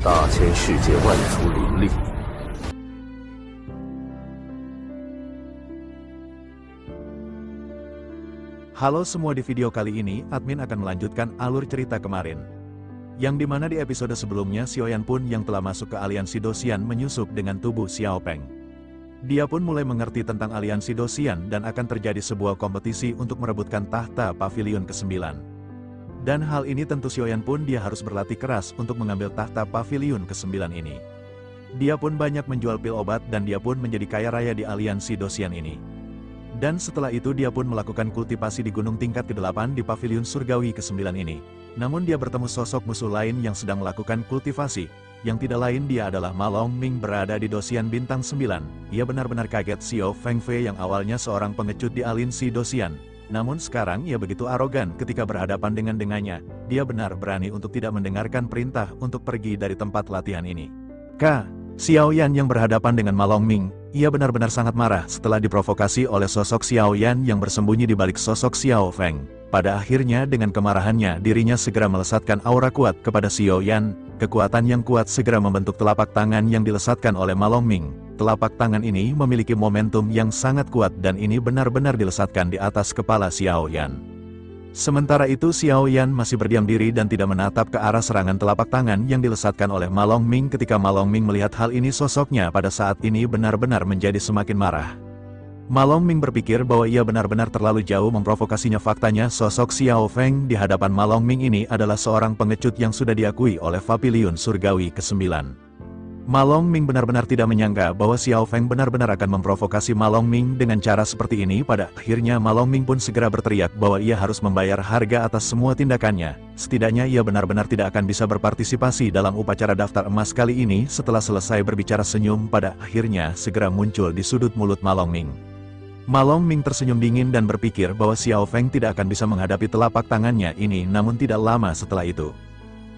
大千世界万族林立。Halo semua, di video kali ini, admin akan melanjutkan alur cerita kemarin. Yang dimana di episode sebelumnya Xiaoyan pun yang telah masuk ke aliansi Dosian menyusup dengan tubuh Xiao Feng. Dia pun mulai mengerti tentang aliansi Dosian dan akan terjadi sebuah kompetisi untuk merebutkan tahta pavilion ke-9. Dan hal ini tentu Xiaoyan pun dia harus berlatih keras untuk mengambil tahta pavilion ke-9 ini. Dia pun banyak menjual pil obat dan dia pun menjadi kaya raya di aliansi Dosian ini. Dan setelah itu dia pun melakukan kultivasi di gunung tingkat ke-8 di pavilion surgawi ke-9 ini. Namun dia bertemu sosok musuh lain yang sedang melakukan kultivasi, yang tidak lain dia adalah Ma Longming berada di Dosian bintang 9. Ia benar-benar kaget Xiao Feng Fei yang awalnya seorang pengecut di aliansi Dosian. Namun sekarang ia begitu arogan ketika berhadapan dengannya. Dia benar berani untuk tidak mendengarkan perintah untuk pergi dari tempat latihan ini. Xiaoyan yang berhadapan dengan Ma Longming, ia benar-benar sangat marah setelah diprovokasi oleh sosok Xiaoyan yang bersembunyi di balik sosok Xiao Feng. Pada akhirnya dengan kemarahannya dirinya segera melesatkan aura kuat kepada Xiaoyan. Kekuatan yang kuat segera membentuk telapak tangan yang dilesatkan oleh Ma Longming. Telapak tangan ini memiliki momentum yang sangat kuat dan ini benar-benar dilesatkan di atas kepala Xiaoyan. Sementara itu Xiaoyan masih berdiam diri dan tidak menatap ke arah serangan telapak tangan yang dilesatkan oleh Ma Longming. Ketika Ma Longming melihat hal ini, sosoknya pada saat ini benar-benar menjadi semakin marah. Ma Longming berpikir bahwa ia benar-benar terlalu jauh memprovokasinya. Faktanya sosok Xiao Feng di hadapan Ma Longming ini adalah seorang pengecut yang sudah diakui oleh pavilion surgawi ke-9. Ma Longming benar-benar tidak menyangka bahwa Xiao Feng benar-benar akan memprovokasi Ma Longming dengan cara seperti ini. Pada akhirnya Ma Longming pun segera berteriak bahwa ia harus membayar harga atas semua tindakannya. Setidaknya ia benar-benar tidak akan bisa berpartisipasi dalam upacara daftar emas kali ini. Setelah selesai berbicara, senyum pada akhirnya segera muncul di sudut mulut Ma Longming. Ma Longming tersenyum dingin dan berpikir bahwa Xiao Feng tidak akan bisa menghadapi telapak tangannya ini. Namun tidak lama setelah itu,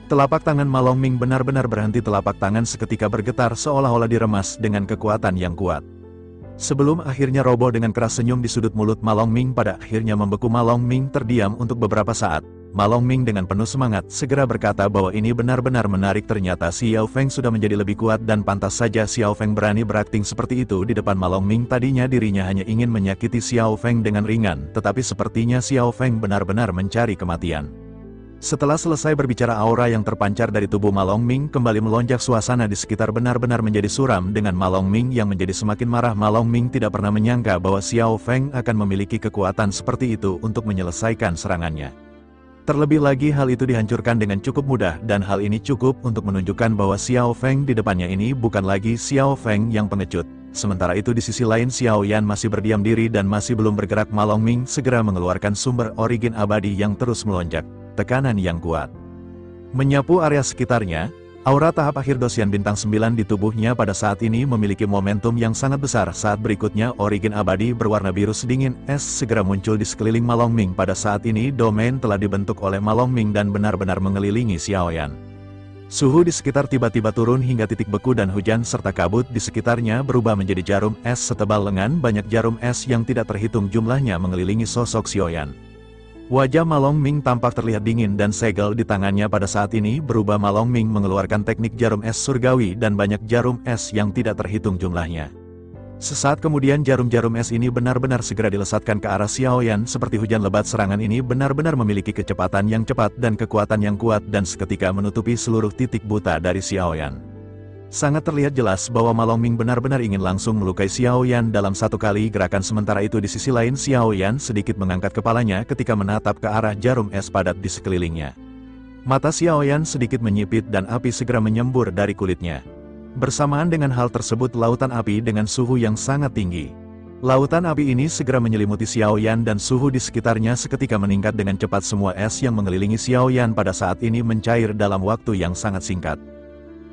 telapak tangan Ma Longming benar-benar berhenti. Telapak tangan seketika bergetar seolah-olah diremas dengan kekuatan yang kuat. Sebelum akhirnya roboh dengan keras, senyum di sudut mulut Ma Longming pada akhirnya membeku. Ma Longming terdiam untuk beberapa saat. Ma Longming dengan penuh semangat segera berkata bahwa ini benar-benar menarik. Ternyata Xiao Feng sudah menjadi lebih kuat dan pantas saja Xiao Feng berani berakting seperti itu di depan Ma Longming. Tadinya dirinya hanya ingin menyakiti Xiao Feng dengan ringan, tetapi sepertinya Xiao Feng benar-benar mencari kematian. Setelah selesai berbicara, aura yang terpancar dari tubuh Ma Longming kembali melonjak. Suasana di sekitar benar-benar menjadi suram dengan Ma Longming yang menjadi semakin marah. Ma Longming tidak pernah menyangka bahwa Xiao Feng akan memiliki kekuatan seperti itu untuk menyelesaikan serangannya. Terlebih lagi hal itu dihancurkan dengan cukup mudah dan hal ini cukup untuk menunjukkan bahwa Xiao Feng di depannya ini bukan lagi Xiao Feng yang pengecut. Sementara itu di sisi lain Xiaoyan masih berdiam diri dan masih belum bergerak. Ma Longming segera mengeluarkan sumber origin abadi yang terus melonjak. Tekanan yang kuat menyapu area sekitarnya. Aura tahap akhir Dosian bintang 9 di tubuhnya pada saat ini memiliki momentum yang sangat besar. Saat berikutnya origin abadi berwarna biru sedingin es segera muncul di sekeliling Ma Longming. Pada saat ini domain telah dibentuk oleh Ma Longming dan benar-benar mengelilingi Xiaoyan. Suhu di sekitar tiba-tiba turun hingga titik beku dan hujan serta kabut di sekitarnya berubah menjadi jarum es setebal lengan. Banyak jarum es yang tidak terhitung jumlahnya mengelilingi sosok Xiaoyan. Wajah Ma Longming tampak terlihat dingin dan segel di tangannya pada saat ini berubah. Ma Longming mengeluarkan teknik jarum es surgawi dan banyak jarum es yang tidak terhitung jumlahnya. Sesaat kemudian jarum-jarum es ini benar-benar segera dilesatkan ke arah Xiaoyan seperti hujan lebat. Serangan ini benar-benar memiliki kecepatan yang cepat dan kekuatan yang kuat dan seketika menutupi seluruh titik buta dari Xiaoyan. Sangat terlihat jelas bahwa Ma Longming benar-benar ingin langsung melukai Xiaoyan dalam satu kali gerakan. Sementara itu di sisi lain Xiaoyan sedikit mengangkat kepalanya ketika menatap ke arah jarum es padat di sekelilingnya. Mata Xiaoyan sedikit menyipit dan api segera menyembur dari kulitnya. Bersamaan dengan hal tersebut lautan api dengan suhu yang sangat tinggi. Lautan api ini segera menyelimuti Xiaoyan dan suhu di sekitarnya seketika meningkat dengan cepat. Semua es yang mengelilingi Xiaoyan pada saat ini mencair dalam waktu yang sangat singkat.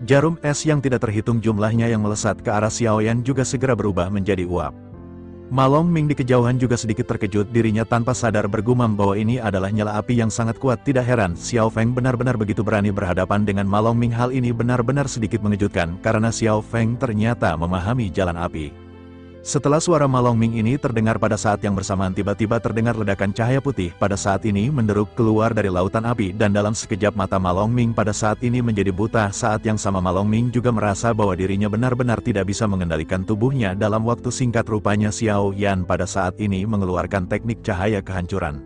Jarum es yang tidak terhitung jumlahnya yang melesat ke arah Xiaoyan juga segera berubah menjadi uap. Ma Longming di kejauhan juga sedikit terkejut. Dirinya tanpa sadar bergumam bahwa ini adalah nyala api yang sangat kuat. Tidak heran Xiao Feng benar-benar begitu berani berhadapan dengan Ma Longming. Hal ini benar-benar sedikit mengejutkan karena Xiao Feng ternyata memahami jalan api. Setelah suara Ma Longming ini terdengar pada saat yang bersamaan tiba-tiba terdengar ledakan cahaya putih pada saat ini menderuk keluar dari lautan api dan dalam sekejap mata Ma Longming pada saat ini menjadi buta. Saat yang sama Ma Longming juga merasa bahwa dirinya benar-benar tidak bisa mengendalikan tubuhnya dalam waktu singkat. Rupanya Xiao Yan pada saat ini mengeluarkan teknik cahaya kehancuran.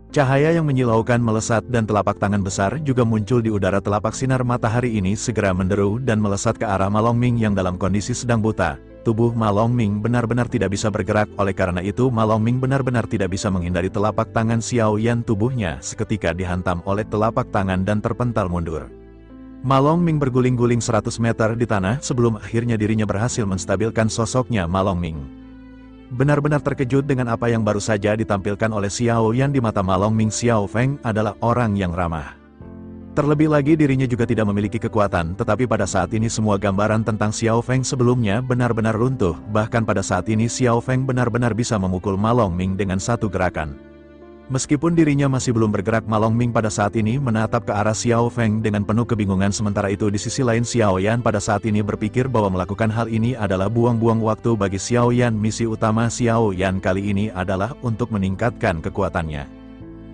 Cahaya yang menyilaukan melesat dan telapak tangan besar juga muncul di udara. Telapak sinar matahari ini segera menderu dan melesat ke arah Ma Longming yang dalam kondisi sedang buta. Tubuh Ma Longming benar-benar tidak bisa bergerak, oleh karena itu Ma Longming benar-benar tidak bisa menghindari telapak tangan Xiao Yan. Tubuhnya seketika dihantam oleh telapak tangan dan terpental mundur. Ma Longming berguling-guling 100 meter di tanah sebelum akhirnya dirinya berhasil menstabilkan sosoknya. Ma Longming benar-benar terkejut dengan apa yang baru saja ditampilkan oleh Xiao Yan. Di mata Ma Longming, Xiao Feng adalah orang yang ramah. Terlebih lagi dirinya juga tidak memiliki kekuatan, tetapi pada saat ini semua gambaran tentang Xiao Feng sebelumnya benar-benar runtuh. Bahkan pada saat ini Xiao Feng benar-benar bisa memukul Ma Longming dengan satu gerakan. Meskipun dirinya masih belum bergerak, Ma Longming pada saat ini menatap ke arah Xiao Feng dengan penuh kebingungan. Sementara itu di sisi lain Xiao Yan pada saat ini berpikir bahwa melakukan hal ini adalah buang-buang waktu bagi Xiao Yan. Misi utama Xiao Yan kali ini adalah untuk meningkatkan kekuatannya.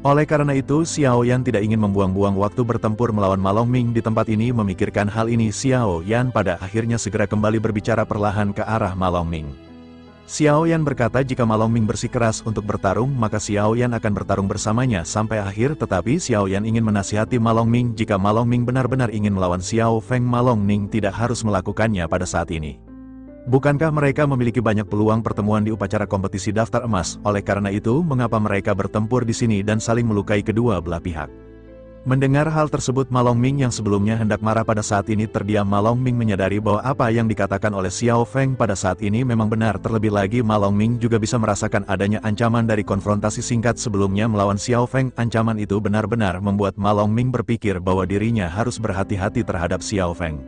Oleh karena itu, Xiao Yan tidak ingin membuang-buang waktu bertempur melawan Ma Longming. Di tempat ini memikirkan hal ini, Xiao Yan pada akhirnya segera kembali berbicara perlahan ke arah Ma Longming. Xiao Yan berkata jika Ma Longming bersikeras untuk bertarung, maka Xiao Yan akan bertarung bersamanya sampai akhir. Tetapi Xiao Yan ingin menasihati Ma Longming jika Ma Longming benar-benar ingin melawan Xiao Feng, Ma Longming tidak harus melakukannya pada saat ini. Bukankah mereka memiliki banyak peluang pertemuan di upacara kompetisi daftar emas? Oleh karena itu, mengapa mereka bertempur di sini dan saling melukai kedua belah pihak? Mendengar hal tersebut, Ma Longming yang sebelumnya hendak marah pada saat ini terdiam. Ma Longming menyadari bahwa apa yang dikatakan oleh Xiao Feng pada saat ini memang benar. Terlebih lagi Ma Longming juga bisa merasakan adanya ancaman dari konfrontasi singkat sebelumnya melawan Xiao Feng. Ancaman itu benar-benar membuat Ma Longming berpikir bahwa dirinya harus berhati-hati terhadap Xiao Feng.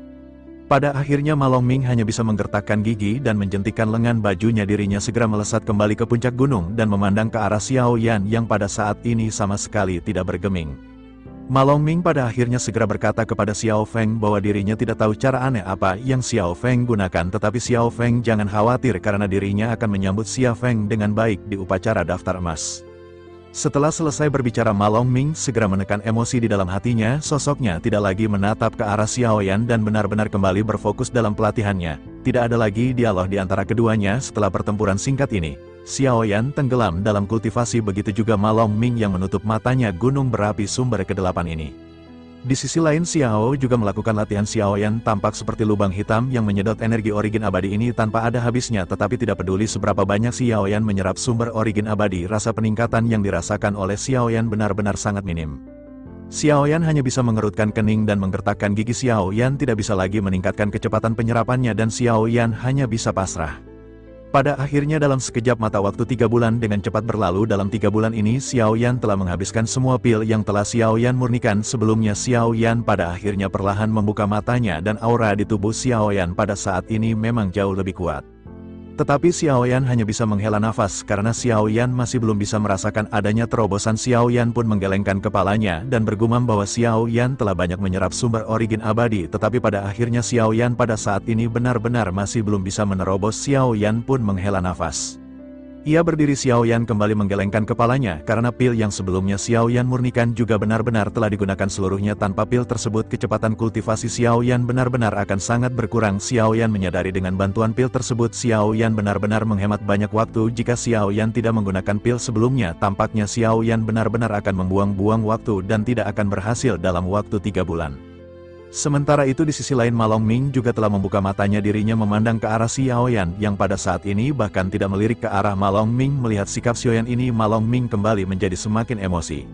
Pada akhirnya Ma Longming hanya bisa menggertakkan gigi dan menjentikkan lengan bajunya. Dirinya segera melesat kembali ke puncak gunung dan memandang ke arah Xiao Yan yang pada saat ini sama sekali tidak bergeming. Ma Longming pada akhirnya segera berkata kepada Xiao Feng bahwa dirinya tidak tahu cara aneh apa yang Xiao Feng gunakan, tetapi Xiao Feng jangan khawatir karena dirinya akan menyambut Xiao Feng dengan baik di upacara daftar emas. Setelah selesai berbicara, Ma Longming segera menekan emosi di dalam hatinya. Sosoknya tidak lagi menatap ke arah Xiao Yan dan benar-benar kembali berfokus dalam pelatihannya. Tidak ada lagi dialog di antara keduanya. Setelah pertempuran singkat ini, Xiao Yan tenggelam dalam kultivasi, begitu juga Ma Longming yang menutup matanya. Gunung berapi sumber ke-8 ini. Di sisi lain Xiao juga melakukan latihan. Xiao Yan tampak seperti lubang hitam yang menyedot energi origin abadi ini tanpa ada habisnya, tetapi tidak peduli seberapa banyak Xiao Yan menyerap sumber origin abadi, rasa peningkatan yang dirasakan oleh Xiao Yan benar-benar sangat minim. Xiao Yan hanya bisa mengerutkan kening dan menggertakkan gigi. Xiao Yan tidak bisa lagi meningkatkan kecepatan penyerapannya dan Xiao Yan hanya bisa pasrah. Pada akhirnya dalam sekejap mata waktu 3 bulan dengan cepat berlalu. Dalam 3 bulan ini Xiao Yan telah menghabiskan semua pil yang telah Xiao Yan murnikan sebelumnya. Xiao Yan pada akhirnya perlahan membuka matanya dan aura di tubuh Xiao Yan pada saat ini memang jauh lebih kuat. Tetapi Xiao Yan hanya bisa menghela nafas karena Xiao Yan masih belum bisa merasakan adanya terobosan. Xiao Yan pun menggelengkan kepalanya dan bergumam bahwa Xiao Yan telah banyak menyerap sumber origin abadi, tetapi pada akhirnya Xiao Yan pada saat ini benar-benar masih belum bisa menerobos. Xiao Yan pun menghela nafas. Ia berdiri. Xiao Yan kembali menggelengkan kepalanya karena pil yang sebelumnya Xiao Yan murnikan juga benar-benar telah digunakan seluruhnya. Tanpa pil tersebut kecepatan kultivasi Xiao Yan benar-benar akan sangat berkurang. Xiao Yan menyadari dengan bantuan pil tersebut Xiao Yan benar-benar menghemat banyak waktu. Jika Xiao Yan tidak menggunakan pil sebelumnya, tampaknya Xiao Yan benar-benar akan membuang-buang waktu dan tidak akan berhasil dalam waktu 3 bulan. Sementara itu di sisi lain Ma Longming juga telah membuka matanya. Dirinya memandang ke arah Xiao Yan yang pada saat ini bahkan tidak melirik ke arah Ma Longming. Melihat sikap Xiao Yan ini, Ma Longming kembali menjadi semakin emosi.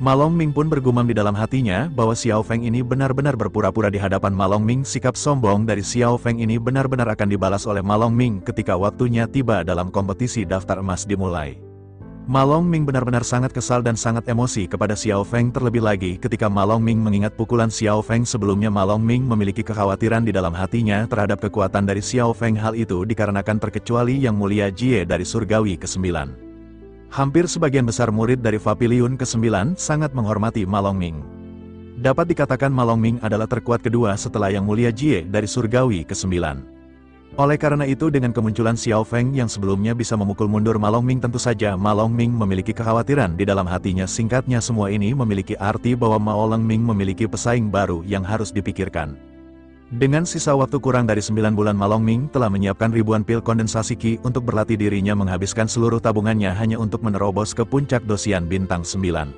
Ma Longming pun bergumam di dalam hatinya bahwa Xiao Feng ini benar-benar berpura-pura di hadapan Ma Longming. Sikap sombong dari Xiao Feng ini benar-benar akan dibalas oleh Ma Longming ketika waktunya tiba dalam kompetisi daftar emas dimulai. Ma Longming benar-benar sangat kesal dan sangat emosi kepada Xiao Feng, terlebih lagi ketika Ma Longming mengingat pukulan Xiao Feng sebelumnya. Ma Longming memiliki kekhawatiran di dalam hatinya terhadap kekuatan dari Xiao Feng. Hal itu dikarenakan terkecuali Yang Mulia Jie dari Surgawi ke-9. Hampir sebagian besar murid dari Papiliun ke-9 sangat menghormati Ma Longming. Dapat dikatakan Ma Longming adalah terkuat kedua setelah Yang Mulia Jie dari Surgawi ke-9. Oleh karena itu dengan kemunculan Xiao Feng yang sebelumnya bisa memukul mundur Ma Longming, tentu saja Ma Longming memiliki kekhawatiran di dalam hatinya. Singkatnya, semua ini memiliki arti bahwa Ma Longming memiliki pesaing baru yang harus dipikirkan. Dengan sisa waktu kurang dari 9 bulan, Ma Longming telah menyiapkan ribuan pil kondensasi Qi untuk berlatih dirinya menghabiskan seluruh tabungannya hanya untuk menerobos ke puncak Dosian Bintang 9.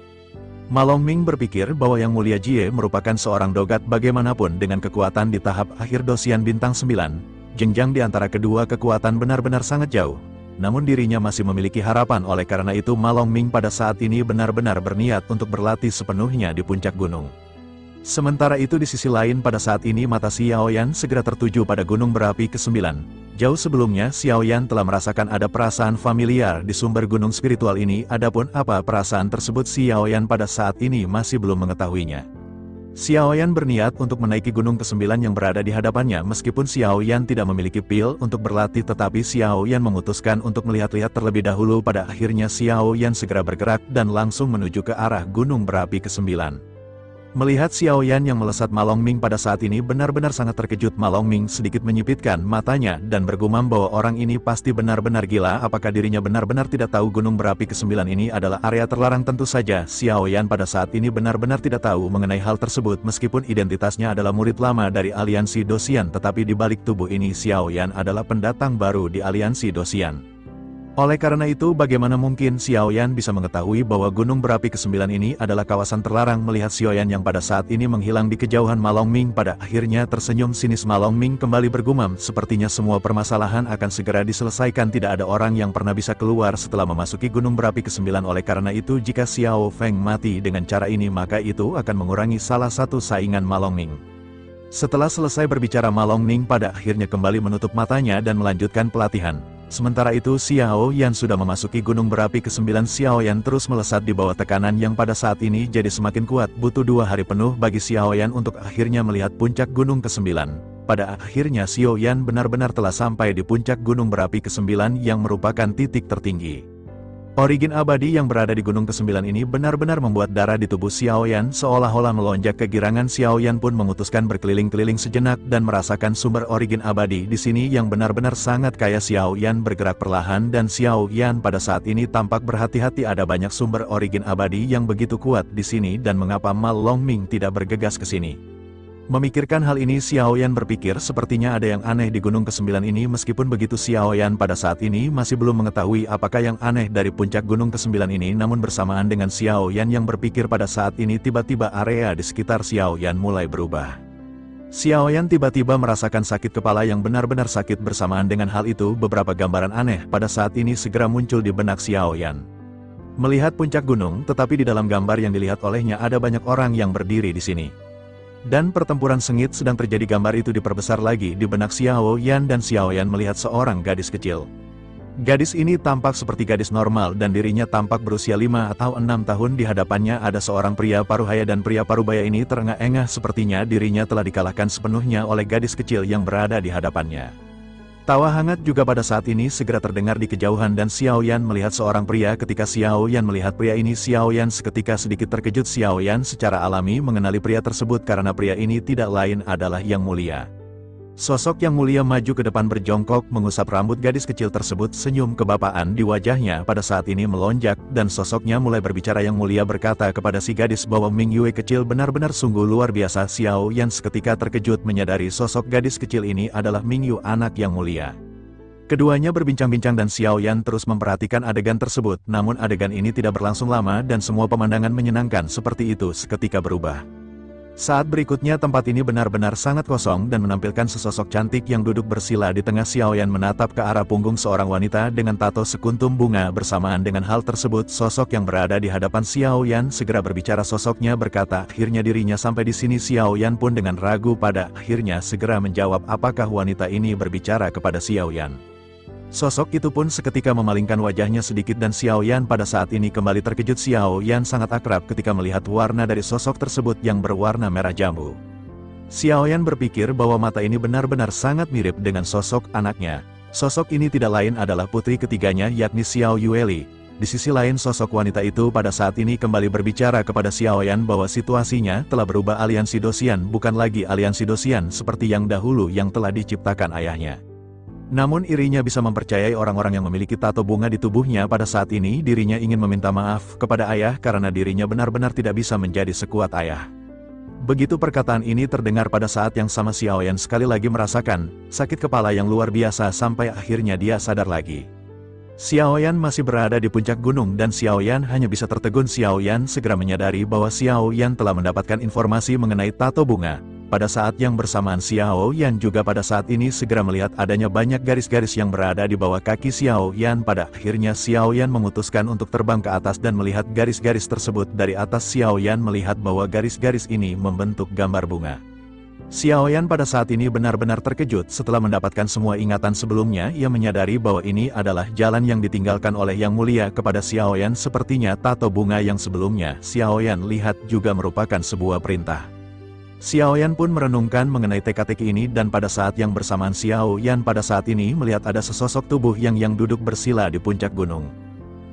Ma Longming berpikir bahwa Yang Mulia Jie merupakan seorang dogat bagaimanapun dengan kekuatan di tahap akhir Dosian Bintang 9. Jenjang di antara kedua kekuatan benar-benar sangat jauh. Namun dirinya masih memiliki harapan. Oleh karena itu Ma Longming pada saat ini benar-benar berniat untuk berlatih sepenuhnya di puncak gunung. Sementara itu di sisi lain pada saat ini mata Xiaoyan segera tertuju pada gunung berapi ke-9. Jauh sebelumnya Xiaoyan telah merasakan ada perasaan familiar di sumber gunung spiritual ini. Adapun apa perasaan tersebut Xiaoyan pada saat ini masih belum mengetahuinya. Xiaoyan berniat untuk menaiki gunung ke-9 yang berada di hadapannya. Meskipun Xiaoyan tidak memiliki pil untuk berlatih, tetapi Xiaoyan memutuskan untuk melihat-lihat terlebih dahulu. Pada akhirnya Xiaoyan segera bergerak dan langsung menuju ke arah gunung berapi ke-9. Melihat Xiaoyan yang melesat, Ma Longming pada saat ini benar-benar sangat terkejut. Ma Longming sedikit menyipitkan matanya dan bergumam bahwa orang ini pasti benar-benar gila. Apakah dirinya benar-benar tidak tahu gunung berapi ke-9 ini adalah area terlarang? Tentu saja Xiaoyan pada saat ini benar-benar tidak tahu mengenai hal tersebut. Meskipun identitasnya adalah murid lama dari aliansi Dosian, tetapi di balik tubuh ini Xiaoyan adalah pendatang baru di aliansi Dosian. Oleh karena itu bagaimana mungkin Xiaoyan bisa mengetahui bahwa gunung berapi ke-9 ini adalah kawasan terlarang? Melihat Xiaoyan yang pada saat ini menghilang di kejauhan, Ma Longming pada akhirnya tersenyum sinis. Ma Longming kembali bergumam, sepertinya semua permasalahan akan segera diselesaikan. Tidak ada orang yang pernah bisa keluar setelah memasuki gunung berapi ke-9. Oleh karena itu jika Xiao Feng mati dengan cara ini, maka itu akan mengurangi salah satu saingan Ma Longming. Setelah selesai berbicara, Ma Longming pada akhirnya kembali menutup matanya dan melanjutkan pelatihan. Sementara itu Xiaoyan sudah memasuki gunung berapi ke-9. Xiaoyan terus melesat di bawah tekanan yang pada saat ini jadi semakin kuat. Butuh 2 hari penuh bagi Xiaoyan untuk akhirnya melihat puncak gunung ke-9. Pada akhirnya Xiaoyan benar-benar telah sampai di puncak gunung berapi ke-9 yang merupakan titik tertinggi. Origin abadi yang berada di gunung ke-9 ini benar-benar membuat darah di tubuh Xiaoyan seolah-olah melonjak. Kegirangan Xiaoyan pun memutuskan berkeliling-keliling sejenak dan merasakan sumber origin abadi di sini yang benar-benar sangat kaya. Xiaoyan bergerak perlahan dan Xiaoyan pada saat ini tampak berhati-hati. Ada banyak sumber origin abadi yang begitu kuat di sini, dan mengapa Ma Longming tidak bergegas ke sini? Memikirkan hal ini Xiaoyan berpikir sepertinya ada yang aneh di gunung ke-9 ini. Meskipun begitu Xiaoyan pada saat ini masih belum mengetahui apakah yang aneh dari puncak gunung ke-9 ini. Namun bersamaan dengan Xiaoyan yang berpikir pada saat ini, tiba-tiba area di sekitar Xiaoyan mulai berubah. Xiaoyan tiba-tiba merasakan sakit kepala yang benar-benar sakit. Bersamaan dengan hal itu beberapa gambaran aneh pada saat ini segera muncul di benak Xiaoyan. Melihat puncak gunung, tetapi di dalam gambar yang dilihat olehnya ada banyak orang yang berdiri di sini. Dan pertempuran sengit sedang terjadi. Gambar itu diperbesar lagi di benak Xiaoyan dan Xiaoyan melihat seorang gadis kecil. Gadis ini tampak seperti gadis normal dan dirinya tampak berusia 5 atau 6 tahun. Di hadapannya ada seorang pria paruhaya dan pria parubaya ini terengah-engah, sepertinya dirinya telah dikalahkan sepenuhnya oleh gadis kecil yang berada di hadapannya. Tawa hangat juga pada saat ini segera terdengar di kejauhan dan Xiaoyan melihat seorang pria. Ketika Xiaoyan melihat pria ini, Xiaoyan seketika sedikit terkejut. Xiaoyan secara alami mengenali pria tersebut karena pria ini tidak lain adalah Yang Mulia. Sosok Yang Mulia maju ke depan berjongkok mengusap rambut gadis kecil tersebut. Senyum kebapaan di wajahnya pada saat ini melonjak dan sosoknya mulai berbicara. Yang Mulia berkata kepada si gadis bahwa Ming Yue kecil benar-benar sungguh luar biasa. Xiaoyan seketika terkejut menyadari sosok gadis kecil ini adalah Ming Yue, anak Yang Mulia. Keduanya berbincang-bincang dan Xiaoyan terus memperhatikan adegan tersebut. Namun adegan ini tidak berlangsung lama dan semua pemandangan menyenangkan seperti itu seketika berubah. Saat berikutnya tempat ini benar-benar sangat kosong dan menampilkan sesosok cantik yang duduk bersila di tengah. Xiaoyan menatap ke arah punggung seorang wanita dengan tato sekuntum bunga. Bersamaan dengan hal tersebut, sosok yang berada di hadapan Xiaoyan segera berbicara. Sosoknya berkata akhirnya dirinya sampai di sini. Xiaoyan pun dengan ragu pada akhirnya segera menjawab apakah wanita ini berbicara kepada Xiaoyan. Sosok itu pun seketika memalingkan wajahnya sedikit dan Xiaoyan pada saat ini kembali terkejut. Xiaoyan sangat akrab ketika melihat warna dari sosok tersebut yang berwarna merah jambu. Xiaoyan berpikir bahwa mata ini benar-benar sangat mirip dengan sosok anaknya. Sosok ini tidak lain adalah putri ketiganya, yakni Xiao Yueli. Di sisi lain sosok wanita itu pada saat ini kembali berbicara kepada Xiaoyan bahwa situasinya telah berubah. Aliansi Dosian bukan lagi aliansi Dosian seperti yang dahulu yang telah diciptakan ayahnya. Namun irinya bisa mempercayai orang-orang yang memiliki tato bunga di tubuhnya. Pada saat ini dirinya ingin meminta maaf kepada ayah karena dirinya benar-benar tidak bisa menjadi sekuat ayah. Begitu perkataan ini terdengar pada saat yang sama Xiaoyan sekali lagi merasakan sakit kepala yang luar biasa sampai akhirnya dia sadar lagi. Xiaoyan masih berada di puncak gunung dan Xiaoyan hanya bisa tertegun. Xiaoyan segera menyadari bahwa Xiaoyan telah mendapatkan informasi mengenai tato bunga. Pada saat yang bersamaan Xiaoyan juga pada saat ini segera melihat adanya banyak garis-garis yang berada di bawah kaki Xiaoyan. Pada akhirnya Xiaoyan memutuskan untuk terbang ke atas dan melihat garis-garis tersebut. Dari atas Xiaoyan melihat bahwa garis-garis ini membentuk gambar bunga. Xiaoyan pada saat ini benar-benar terkejut. Setelah mendapatkan semua ingatan sebelumnya, ia menyadari bahwa ini adalah jalan yang ditinggalkan oleh Yang Mulia kepada Xiaoyan. Sepertinya tato bunga yang sebelumnya Xiaoyan lihat juga merupakan sebuah perintah. Xiaoyan pun merenungkan mengenai teka-teki ini dan pada saat yang bersamaan Xiaoyan pada saat ini melihat ada sesosok tubuh yang duduk bersila di puncak gunung.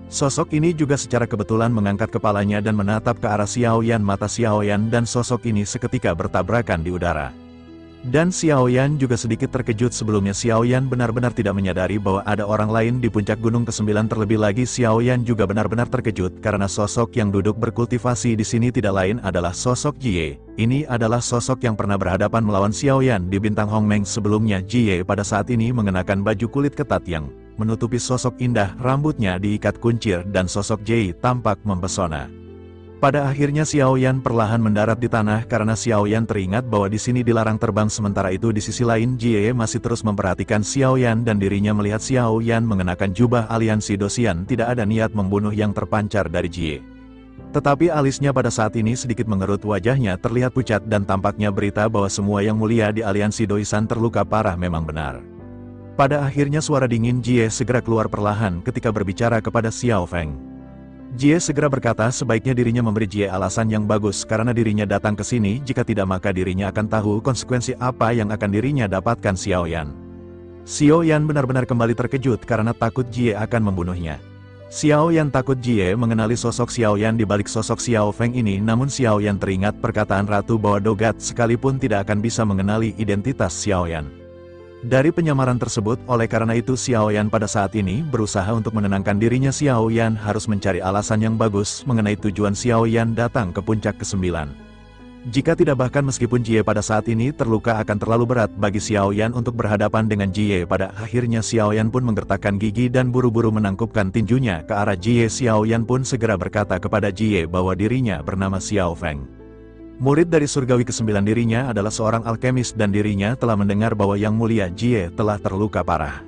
Sosok ini juga secara kebetulan mengangkat kepalanya dan menatap ke arah Xiaoyan. Mata Xiaoyan dan sosok ini seketika bertabrakan di udara. Dan Xiaoyan juga sedikit terkejut. Sebelumnya Xiaoyan benar-benar tidak menyadari bahwa ada orang lain di puncak gunung ke-9. Terlebih lagi Xiaoyan juga benar-benar terkejut karena sosok yang duduk berkultivasi di sini tidak lain adalah sosok Jie. Ini adalah sosok yang pernah berhadapan melawan Xiaoyan di bintang Hongmeng sebelumnya. Jie pada saat ini mengenakan baju kulit ketat yang menutupi sosok indah, rambutnya diikat kuncir dan sosok Jie tampak mempesona. Pada akhirnya Xiaoyan perlahan mendarat di tanah karena Xiaoyan teringat bahwa di sini dilarang terbang. Sementara itu di sisi lain Jie masih terus memperhatikan Xiaoyan dan dirinya melihat Xiaoyan mengenakan jubah aliansi Dosian. Tidak ada niat membunuh yang terpancar dari Jie. Tetapi alisnya pada saat ini sedikit mengerut, wajahnya terlihat pucat dan tampaknya berita bahwa semua yang mulia di aliansi Doisan terluka parah memang benar. Pada akhirnya suara dingin Jie segera keluar perlahan ketika berbicara kepada Xiao Feng. Jie segera berkata sebaiknya dirinya memberi Jie alasan yang bagus karena dirinya datang ke sini. Jika tidak maka dirinya akan tahu konsekuensi apa yang akan dirinya dapatkan. Xiaoyan benar-benar kembali terkejut karena takut Jie akan membunuhnya. Xiaoyan takut Jie mengenali sosok Xiaoyan di balik sosok Xiao Feng ini. Namun Xiaoyan teringat perkataan ratu bahwa Dogat sekalipun tidak akan bisa mengenali identitas Xiaoyan dari penyamaran tersebut. Oleh karena itu Xiaoyan pada saat ini berusaha untuk menenangkan dirinya. Xiaoyan harus mencari alasan yang bagus mengenai tujuan Xiaoyan datang ke puncak ke-9. Jika tidak bahkan meskipun Jie pada saat ini terluka akan terlalu berat bagi Xiaoyan untuk berhadapan dengan Jie. Pada akhirnya Xiaoyan pun menggertakkan gigi dan buru-buru menangkupkan tinjunya ke arah Jie. Xiaoyan pun segera berkata kepada Jie bahwa dirinya bernama Xiao Feng. Murid dari surgawi ke-9 dirinya adalah seorang alkemis dan dirinya telah mendengar bahwa Yang Mulia Jie telah terluka parah.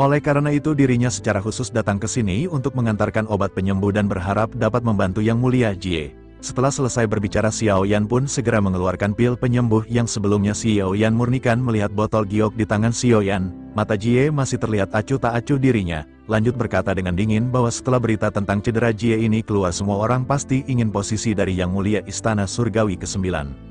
Oleh karena itu dirinya secara khusus datang ke sini untuk mengantarkan obat penyembuh dan berharap dapat membantu Yang Mulia Jie. Setelah selesai berbicara Xiaoyan pun segera mengeluarkan pil penyembuh yang sebelumnya Xiaoyan murnikan. Melihat botol giok di tangan Xiaoyan, mata Jie masih terlihat acuh tak acuh. Dirinya lanjut berkata dengan dingin bahwa setelah berita tentang cedera Jie ini keluar semua orang pasti ingin posisi dari Yang Mulia Istana Surgawi ke-9.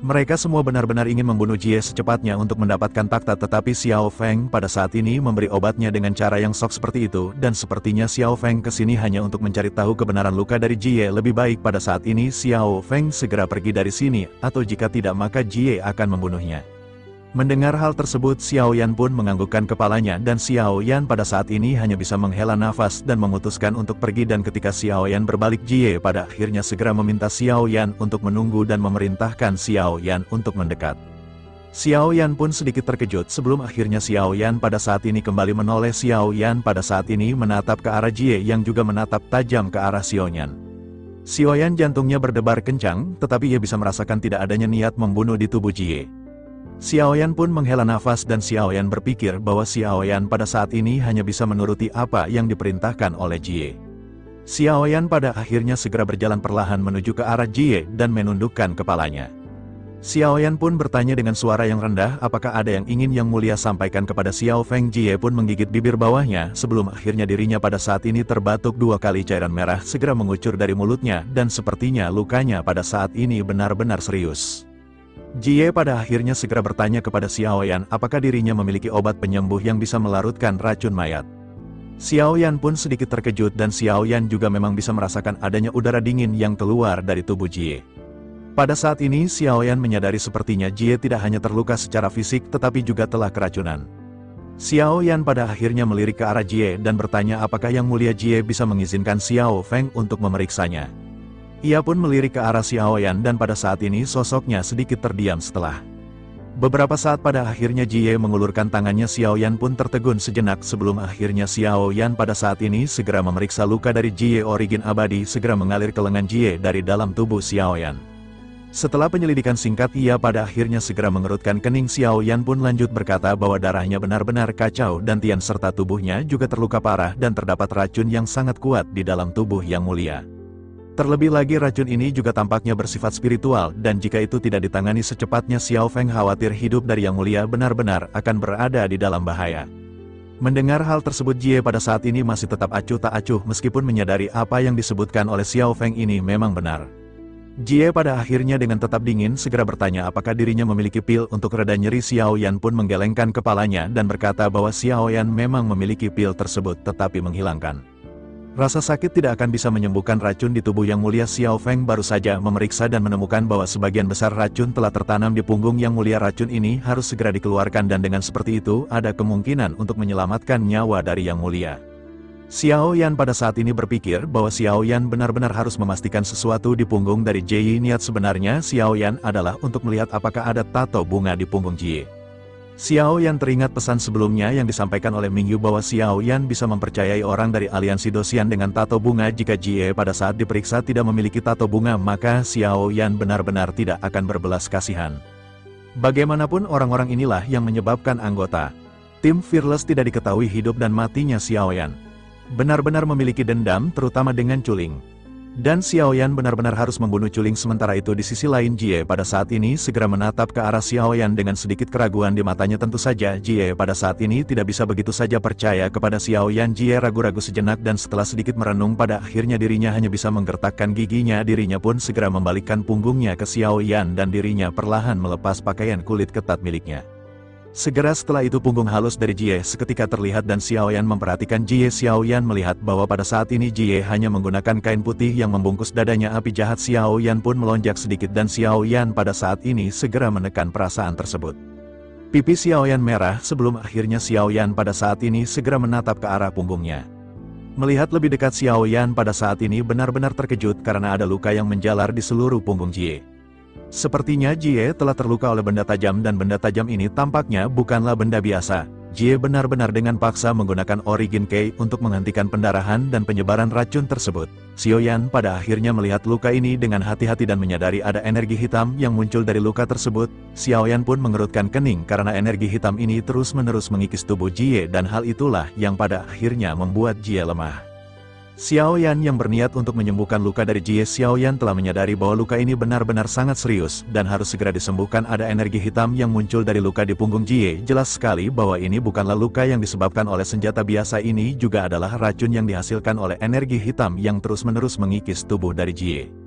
Mereka semua benar-benar ingin membunuh Jie secepatnya untuk mendapatkan takhta. Tetapi Xiao Feng pada saat ini memberi obatnya dengan cara yang sok seperti itu. Dan sepertinya Xiao Feng kesini hanya untuk mencari tahu kebenaran luka dari Jie. Lebih baik pada saat ini Xiao Feng segera pergi dari sini, atau jika tidak maka Jie akan membunuhnya. Mendengar hal tersebut Xiaoyan pun menganggukkan kepalanya dan Xiaoyan pada saat ini hanya bisa menghela nafas dan memutuskan untuk pergi. Dan ketika Xiaoyan berbalik Jie pada akhirnya segera meminta Xiaoyan untuk menunggu dan memerintahkan Xiaoyan untuk mendekat. Xiaoyan pun sedikit terkejut sebelum akhirnya Xiaoyan pada saat ini kembali menoleh. Xiaoyan pada saat ini menatap ke arah Jie yang juga menatap tajam ke arah Xiaoyan. Xiaoyan jantungnya berdebar kencang tetapi ia bisa merasakan tidak adanya niat membunuh di tubuh Jie. Xiaoyan pun menghela nafas dan Xiaoyan berpikir bahwa Xiaoyan pada saat ini hanya bisa menuruti apa yang diperintahkan oleh Jie. Xiaoyan pada akhirnya segera berjalan perlahan menuju ke arah Jie dan menundukkan kepalanya. Xiaoyan pun bertanya dengan suara yang rendah apakah ada yang ingin Yang Mulia sampaikan kepada Xiao Feng. Jie pun menggigit bibir bawahnya sebelum akhirnya dirinya pada saat ini terbatuk 2 kali. Cairan merah segera mengucur dari mulutnya dan sepertinya lukanya pada saat ini benar-benar serius. Jie pada akhirnya segera bertanya kepada Xiaoyan apakah dirinya memiliki obat penyembuh yang bisa melarutkan racun mayat. Xiaoyan pun sedikit terkejut dan Xiaoyan juga memang bisa merasakan adanya udara dingin yang keluar dari tubuh Jie. Pada saat ini Xiaoyan menyadari sepertinya Jie tidak hanya terluka secara fisik tetapi juga telah keracunan. Xiao Yan pada akhirnya melirik ke arah Jie dan bertanya apakah Yang Mulia Jie bisa mengizinkan Xiao Feng untuk memeriksanya. Ia pun melirik ke arah Xiao Yan dan pada saat ini sosoknya sedikit terdiam setelah beberapa saat pada akhirnya Jie mengulurkan tangannya. Xiao Yan pun tertegun sejenak sebelum akhirnya Xiao Yan pada saat ini segera memeriksa luka dari Jie. Origin abadi segera mengalir ke lengan Jie dari dalam tubuh Xiao Yan. Setelah penyelidikan singkat ia pada akhirnya segera mengerutkan kening. Xiao Yan pun lanjut berkata bahwa darahnya benar-benar kacau dan Tian serta tubuhnya juga terluka parah dan terdapat racun yang sangat kuat di dalam tubuh Yang Mulia. Terlebih lagi racun ini juga tampaknya bersifat spiritual dan jika itu tidak ditangani secepatnya Xiao Feng khawatir hidup dari Yang Mulia benar-benar akan berada di dalam bahaya. Mendengar hal tersebut Jie pada saat ini masih tetap acuh tak acuh meskipun menyadari apa yang disebutkan oleh Xiao Feng ini memang benar. Jie pada akhirnya dengan tetap dingin segera bertanya apakah dirinya memiliki pil untuk reda nyeri. Xiao Yan pun menggelengkan kepalanya dan berkata bahwa Xiao Yan memang memiliki pil tersebut tetapi menghilangkan rasa sakit tidak akan bisa menyembuhkan racun di tubuh Yang Mulia. Xiao Feng baru saja memeriksa dan menemukan bahwa sebagian besar racun telah tertanam di punggung Yang Mulia. Racun ini harus segera dikeluarkan dan dengan seperti itu ada kemungkinan untuk menyelamatkan nyawa dari Yang Mulia. Xiao Yan pada saat ini berpikir bahwa Xiao Yan benar-benar harus memastikan sesuatu di punggung dari Jie. Niat sebenarnya Xiao Yan adalah untuk melihat apakah ada tato bunga di punggung Jie. Xiao Yan teringat pesan sebelumnya yang disampaikan oleh Ming Yu bahwa Xiao Yan bisa mempercayai orang dari aliansi Dosian dengan tato bunga. Jika Jie pada saat diperiksa tidak memiliki tato bunga maka Xiao Yan benar-benar tidak akan berbelas kasihan. Bagaimanapun orang-orang inilah yang menyebabkan anggota tim Fearless tidak diketahui hidup dan matinya Xiao Yan benar-benar memiliki dendam terutama dengan Culing. Dan Xiao Yan benar-benar harus membunuh Culing. Sementara itu di sisi lain Jie pada saat ini segera menatap ke arah Xiao Yan dengan sedikit keraguan di matanya. Tentu saja Jie pada saat ini tidak bisa begitu saja percaya kepada Xiao Yan. Jie ragu-ragu sejenak dan setelah sedikit merenung pada akhirnya dirinya hanya bisa menggertakkan giginya. Dirinya pun segera membalikkan punggungnya ke Xiao Yan dan dirinya perlahan melepas pakaian kulit ketat miliknya. Segera setelah itu punggung halus dari Jie seketika terlihat dan Xiao Yan memperhatikan Jie. Xiao Yan melihat bahwa pada saat ini Jie hanya menggunakan kain putih yang membungkus dadanya. Api jahat Xiao Yan pun melonjak sedikit dan Xiao Yan pada saat ini segera menekan perasaan tersebut. Pipi Xiao Yan merah sebelum akhirnya Xiao Yan pada saat ini segera menatap ke arah punggungnya. Melihat lebih dekat Xiao Yan pada saat ini benar-benar terkejut karena ada luka yang menjalar di seluruh punggung Jie. Sepertinya Jie telah terluka oleh benda tajam dan benda tajam ini tampaknya bukanlah benda biasa. Jie benar-benar dengan paksa menggunakan Origin Key untuk menghentikan pendarahan dan penyebaran racun tersebut. Xiao Yan pada akhirnya melihat luka ini dengan hati-hati dan menyadari ada energi hitam yang muncul dari luka tersebut. Xiao Yan pun mengerutkan kening karena energi hitam ini terus-menerus mengikis tubuh Jie dan hal itulah yang pada akhirnya membuat Jie lemah. Xiao Yan yang berniat untuk menyembuhkan luka dari Jie. Xiao Yan telah menyadari bahwa luka ini benar-benar sangat serius dan harus segera disembuhkan. Ada energi hitam yang muncul dari luka di punggung Jie. Jelas sekali bahwa ini bukanlah luka yang disebabkan oleh senjata biasa, ini juga adalah racun yang dihasilkan oleh energi hitam yang terus-menerus mengikis tubuh dari Jie.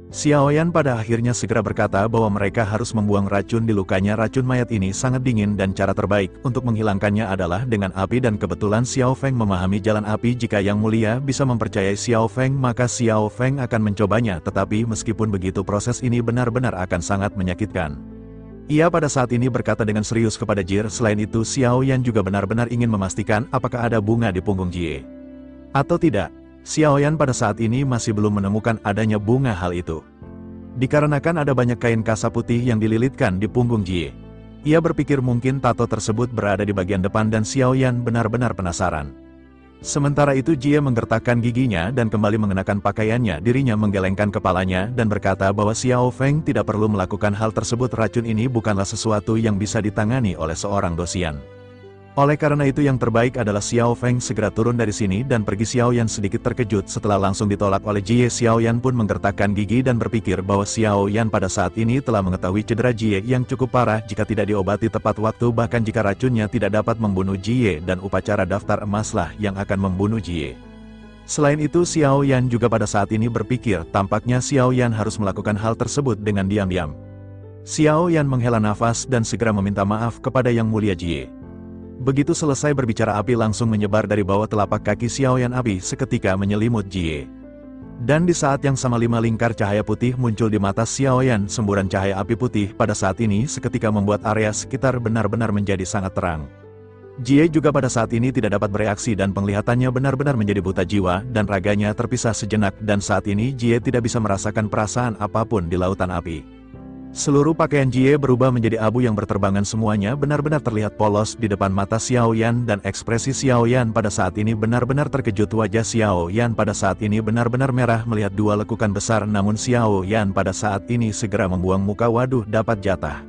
Xiao Yan pada akhirnya segera berkata bahwa mereka harus membuang racun di lukanya. Racun mayat ini sangat dingin dan cara terbaik untuk menghilangkannya adalah dengan api dan kebetulan Xiao Feng memahami jalan api. Jika Yang Mulia bisa mempercayai Xiao Feng maka Xiao Feng akan mencobanya, tetapi meskipun begitu proses ini benar-benar akan sangat menyakitkan. Ia pada saat ini berkata dengan serius kepada Jie. Selain itu Xiao Yan juga benar-benar ingin memastikan apakah ada bunga di punggung Jie atau tidak. Xiao Yan pada saat ini masih belum menemukan adanya bunga. Hal itu dikarenakan ada banyak kain kasa putih yang dililitkan di punggung Jie. Ia berpikir mungkin tato tersebut berada di bagian depan dan Xiao Yan benar-benar penasaran. Sementara itu Jie menggertakkan giginya dan kembali mengenakan pakaiannya. Dirinya menggelengkan kepalanya dan berkata bahwa Xiao Feng tidak perlu melakukan hal tersebut. Racun ini bukanlah sesuatu yang bisa ditangani oleh seorang Dosian. Oleh karena itu yang terbaik adalah Xiao Feng segera turun dari sini dan pergi. Xiao Yan sedikit terkejut setelah langsung ditolak oleh Jie. Xiao Yan pun menggertakkan gigi dan berpikir bahwa Xiao Yan pada saat ini telah mengetahui cedera Jie yang cukup parah. Jika tidak diobati tepat waktu, bahkan jika racunnya tidak dapat membunuh Jie, dan upacara daftar emaslah yang akan membunuh Jie. Selain itu Xiao Yan juga pada saat ini berpikir tampaknya Xiao Yan harus melakukan hal tersebut dengan diam-diam. Xiao Yan menghela nafas dan segera meminta maaf kepada Yang Mulia Jie. Begitu selesai berbicara api langsung menyebar dari bawah telapak kaki Xiao Yan. Api seketika menyelimut Jie. Dan di saat yang sama 5 lingkar cahaya putih muncul di mata Xiao Yan. Semburan cahaya api putih pada saat ini seketika membuat area sekitar benar-benar menjadi sangat terang. Jie juga pada saat ini tidak dapat bereaksi dan penglihatannya benar-benar menjadi buta jiwa dan raganya terpisah sejenak dan saat ini Jie tidak bisa merasakan perasaan apapun di lautan api. Seluruh pakaian Jie berubah menjadi abu yang berterbangan semuanya benar-benar terlihat polos di depan mata Xiao Yan dan ekspresi Xiao Yan pada saat ini benar-benar terkejut. Wajah Xiao Yan pada saat ini benar-benar merah melihat dua lekukan besar namun Xiao Yan pada saat ini segera membuang muka waduh dapat jatah.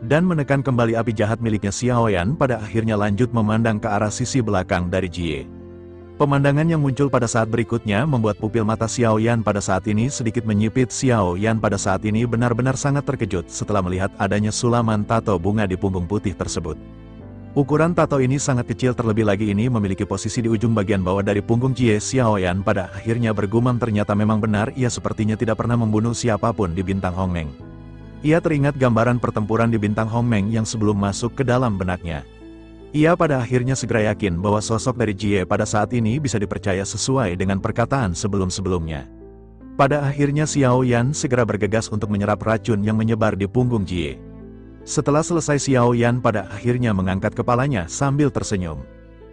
Dan menekan kembali api jahat miliknya Xiao Yan pada akhirnya lanjut memandang ke arah sisi belakang dari Jie. Pemandangan yang muncul pada saat berikutnya membuat pupil mata Xiao Yan pada saat ini sedikit menyipit. Xiao Yan pada saat ini benar-benar sangat terkejut setelah melihat adanya sulaman tato bunga di punggung putih tersebut. Ukuran tato ini sangat kecil terlebih lagi ini memiliki posisi di ujung bagian bawah dari punggung Jie. Xiao Yan pada akhirnya bergumam ternyata memang benar ia sepertinya tidak pernah membunuh siapapun di bintang Hongmeng. Ia teringat gambaran pertempuran di bintang Hongmeng yang sebelum masuk ke dalam benaknya. Ia pada akhirnya segera yakin bahwa sosok dari Jie pada saat ini bisa dipercaya sesuai dengan perkataan sebelum-sebelumnya. Pada akhirnya Xiao Yan segera bergegas untuk menyerap racun yang menyebar di punggung Jie. Setelah selesai Xiao Yan pada akhirnya mengangkat kepalanya sambil tersenyum.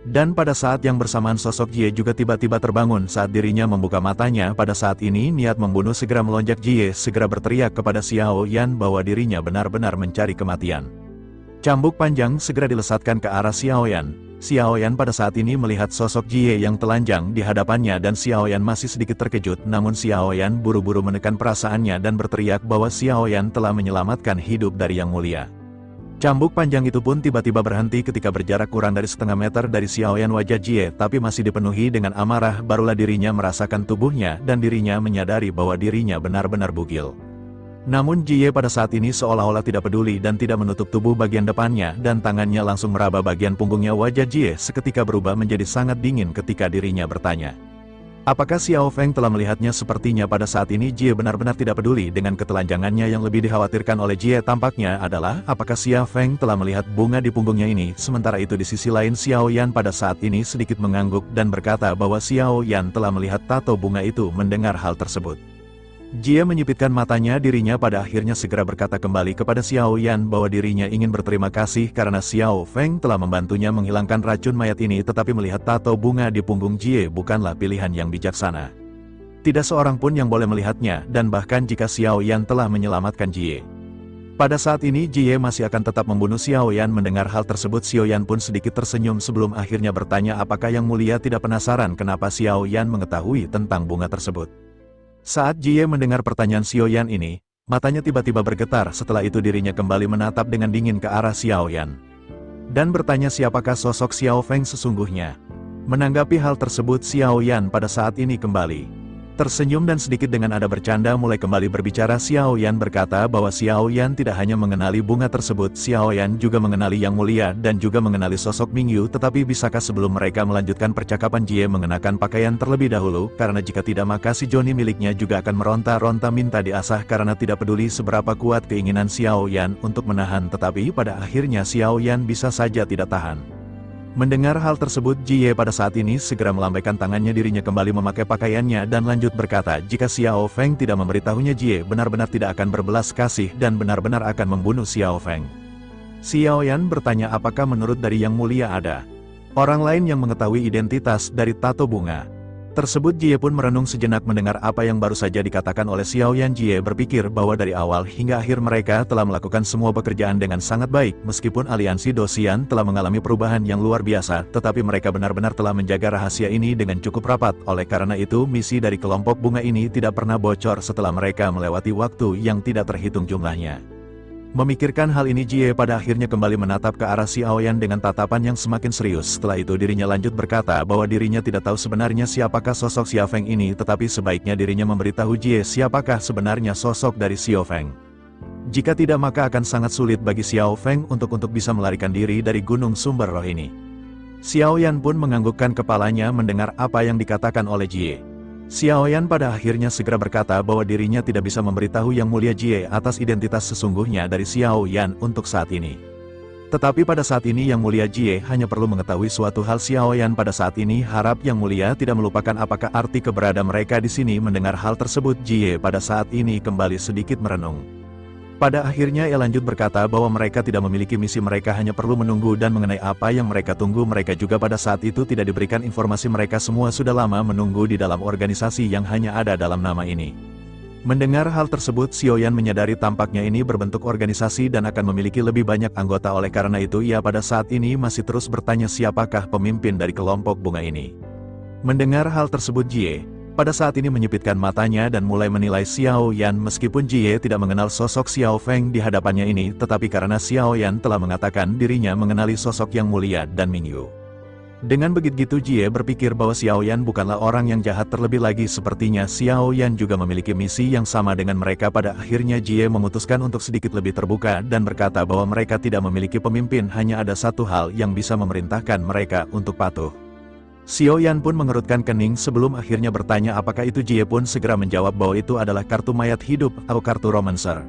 Dan pada saat yang bersamaan sosok Jie juga tiba-tiba terbangun saat dirinya membuka matanya. Pada saat ini niat membunuh segera melonjak. Jie segera berteriak kepada Xiao Yan bahwa dirinya benar-benar mencari kematian. Cambuk panjang segera dilesatkan ke arah Xiao Yan. Xiao Yan pada saat ini melihat sosok Jie yang telanjang di hadapannya dan Xiao Yan masih sedikit terkejut namun Xiao Yan buru-buru menekan perasaannya dan berteriak bahwa Xiao Yan telah menyelamatkan hidup dari Yang Mulia. Cambuk panjang itu pun tiba-tiba berhenti ketika berjarak kurang dari setengah meter dari Xiao Yan. Wajah Jie tapi masih dipenuhi dengan amarah. Barulah dirinya merasakan tubuhnya dan dirinya menyadari bahwa dirinya benar-benar bugil. Namun Jie pada saat ini seolah-olah tidak peduli dan tidak menutup tubuh bagian depannya dan tangannya langsung meraba bagian punggungnya. Wajah Jie seketika berubah menjadi sangat dingin ketika dirinya bertanya. Apakah Xiao Feng telah melihatnya? Sepertinya pada saat ini Jie benar-benar tidak peduli dengan ketelanjangannya. Yang lebih dikhawatirkan oleh Jie tampaknya adalah apakah Xiao Feng telah melihat bunga di punggungnya ini. Sementara itu di sisi lain Xiao Yan pada saat ini sedikit mengangguk dan berkata bahwa Xiao Yan telah melihat tato bunga itu. Mendengar hal tersebut, Jie menyipitkan matanya. Dirinya pada akhirnya segera berkata kembali kepada Xiao Yan bahwa dirinya ingin berterima kasih karena Xiao Feng telah membantunya menghilangkan racun mayat ini. Tetapi melihat tato bunga di punggung Jie bukanlah pilihan yang bijaksana. Tidak seorang pun yang boleh melihatnya dan bahkan jika Xiao Yan telah menyelamatkan Jie, pada saat ini Jie masih akan tetap membunuh Xiao Yan. Mendengar hal tersebut Xiao Yan pun sedikit tersenyum sebelum akhirnya bertanya apakah Yang Mulia tidak penasaran kenapa Xiao Yan mengetahui tentang bunga tersebut. Saat Jie mendengar pertanyaan Xiao Yan ini, matanya tiba-tiba bergetar. Setelah itu dirinya kembali menatap dengan dingin ke arah Xiao Yan dan bertanya siapakah sosok Xiao Feng sesungguhnya. Menanggapi hal tersebut Xiao Yan pada saat ini kembali tersenyum dan sedikit dengan ada bercanda mulai kembali berbicara. Xiao Yan berkata bahwa Xiao Yan tidak hanya mengenali bunga tersebut, Xiao Yan juga mengenali Yang Mulia dan juga mengenali sosok Mingyu. Tetapi bisakah sebelum mereka melanjutkan percakapan Jie mengenakan pakaian terlebih dahulu, karena jika tidak maka si Johnny miliknya juga akan meronta-ronta minta diasah karena tidak peduli seberapa kuat keinginan Xiao Yan untuk menahan. Tetapi pada akhirnya Xiao Yan bisa saja tidak tahan. Mendengar hal tersebut Jie pada saat ini segera melambaikan tangannya. Dirinya kembali memakai pakaiannya dan lanjut berkata jika Xiao Feng tidak memberitahunya Jie benar-benar tidak akan berbelas kasih dan benar-benar akan membunuh Xiao Feng. Xiao Yan bertanya apakah menurut dari Yang Mulia ada orang lain yang mengetahui identitas dari tato bunga tersebut. Jie pun merenung sejenak mendengar apa yang baru saja dikatakan oleh Xiao Yan. Jie berpikir bahwa dari awal hingga akhir mereka telah melakukan semua pekerjaan dengan sangat baik. Meskipun aliansi Dosian telah mengalami perubahan yang luar biasa, tetapi mereka benar-benar telah menjaga rahasia ini dengan cukup rapat. Oleh karena itu misi dari kelompok bunga ini tidak pernah bocor setelah mereka melewati waktu yang tidak terhitung jumlahnya. Memikirkan hal ini Jie pada akhirnya kembali menatap ke arah Xiao Yan dengan tatapan yang semakin serius. Setelah itu dirinya lanjut berkata bahwa dirinya tidak tahu sebenarnya siapakah sosok Xiao Feng ini, tetapi sebaiknya dirinya memberitahu Jie siapakah sebenarnya sosok dari Xiao Feng. Jika tidak maka akan sangat sulit bagi Xiao Feng untuk bisa melarikan diri dari gunung sumber roh ini. Xiao Yan pun menganggukkan kepalanya mendengar apa yang dikatakan oleh Jie. Xiao Yan pada akhirnya segera berkata bahwa dirinya tidak bisa memberitahu Yang Mulia Jie atas identitas sesungguhnya dari Xiao Yan untuk saat ini. Tetapi pada saat ini Yang Mulia Jie hanya perlu mengetahui suatu hal. Xiao Yan pada saat ini harap Yang Mulia tidak melupakan apakah arti keberadaan mereka di sini. Mendengar hal tersebut Jie pada saat ini kembali sedikit merenung. Pada akhirnya ia lanjut berkata bahwa mereka tidak memiliki misi, mereka hanya perlu menunggu, dan mengenai apa yang mereka tunggu, mereka juga pada saat itu tidak diberikan informasi, mereka semua sudah lama menunggu di dalam organisasi yang hanya ada dalam nama ini. Mendengar hal tersebut, Xiaoyan menyadari tampaknya ini berbentuk organisasi dan akan memiliki lebih banyak anggota, oleh karena itu ia pada saat ini masih terus bertanya siapakah pemimpin dari kelompok bunga ini. Mendengar hal tersebut, Jie pada saat ini menyipitkan matanya dan mulai menilai Xiaoyan. Meskipun Jie tidak mengenal sosok Xiao Feng di hadapannya ini, tetapi karena Xiaoyan telah mengatakan dirinya mengenali sosok yang mulia dan Mingyu. Dengan begitu Jie berpikir bahwa Xiaoyan bukanlah orang yang jahat, terlebih lagi sepertinya Xiaoyan juga memiliki misi yang sama dengan mereka. Pada akhirnya Jie memutuskan untuk sedikit lebih terbuka dan berkata bahwa mereka tidak memiliki pemimpin, hanya ada satu hal yang bisa memerintahkan mereka untuk patuh. Xiaoyan pun mengerutkan kening sebelum akhirnya bertanya apakah itu. Jie pun segera menjawab bahwa itu adalah kartu mayat hidup atau kartu romancer.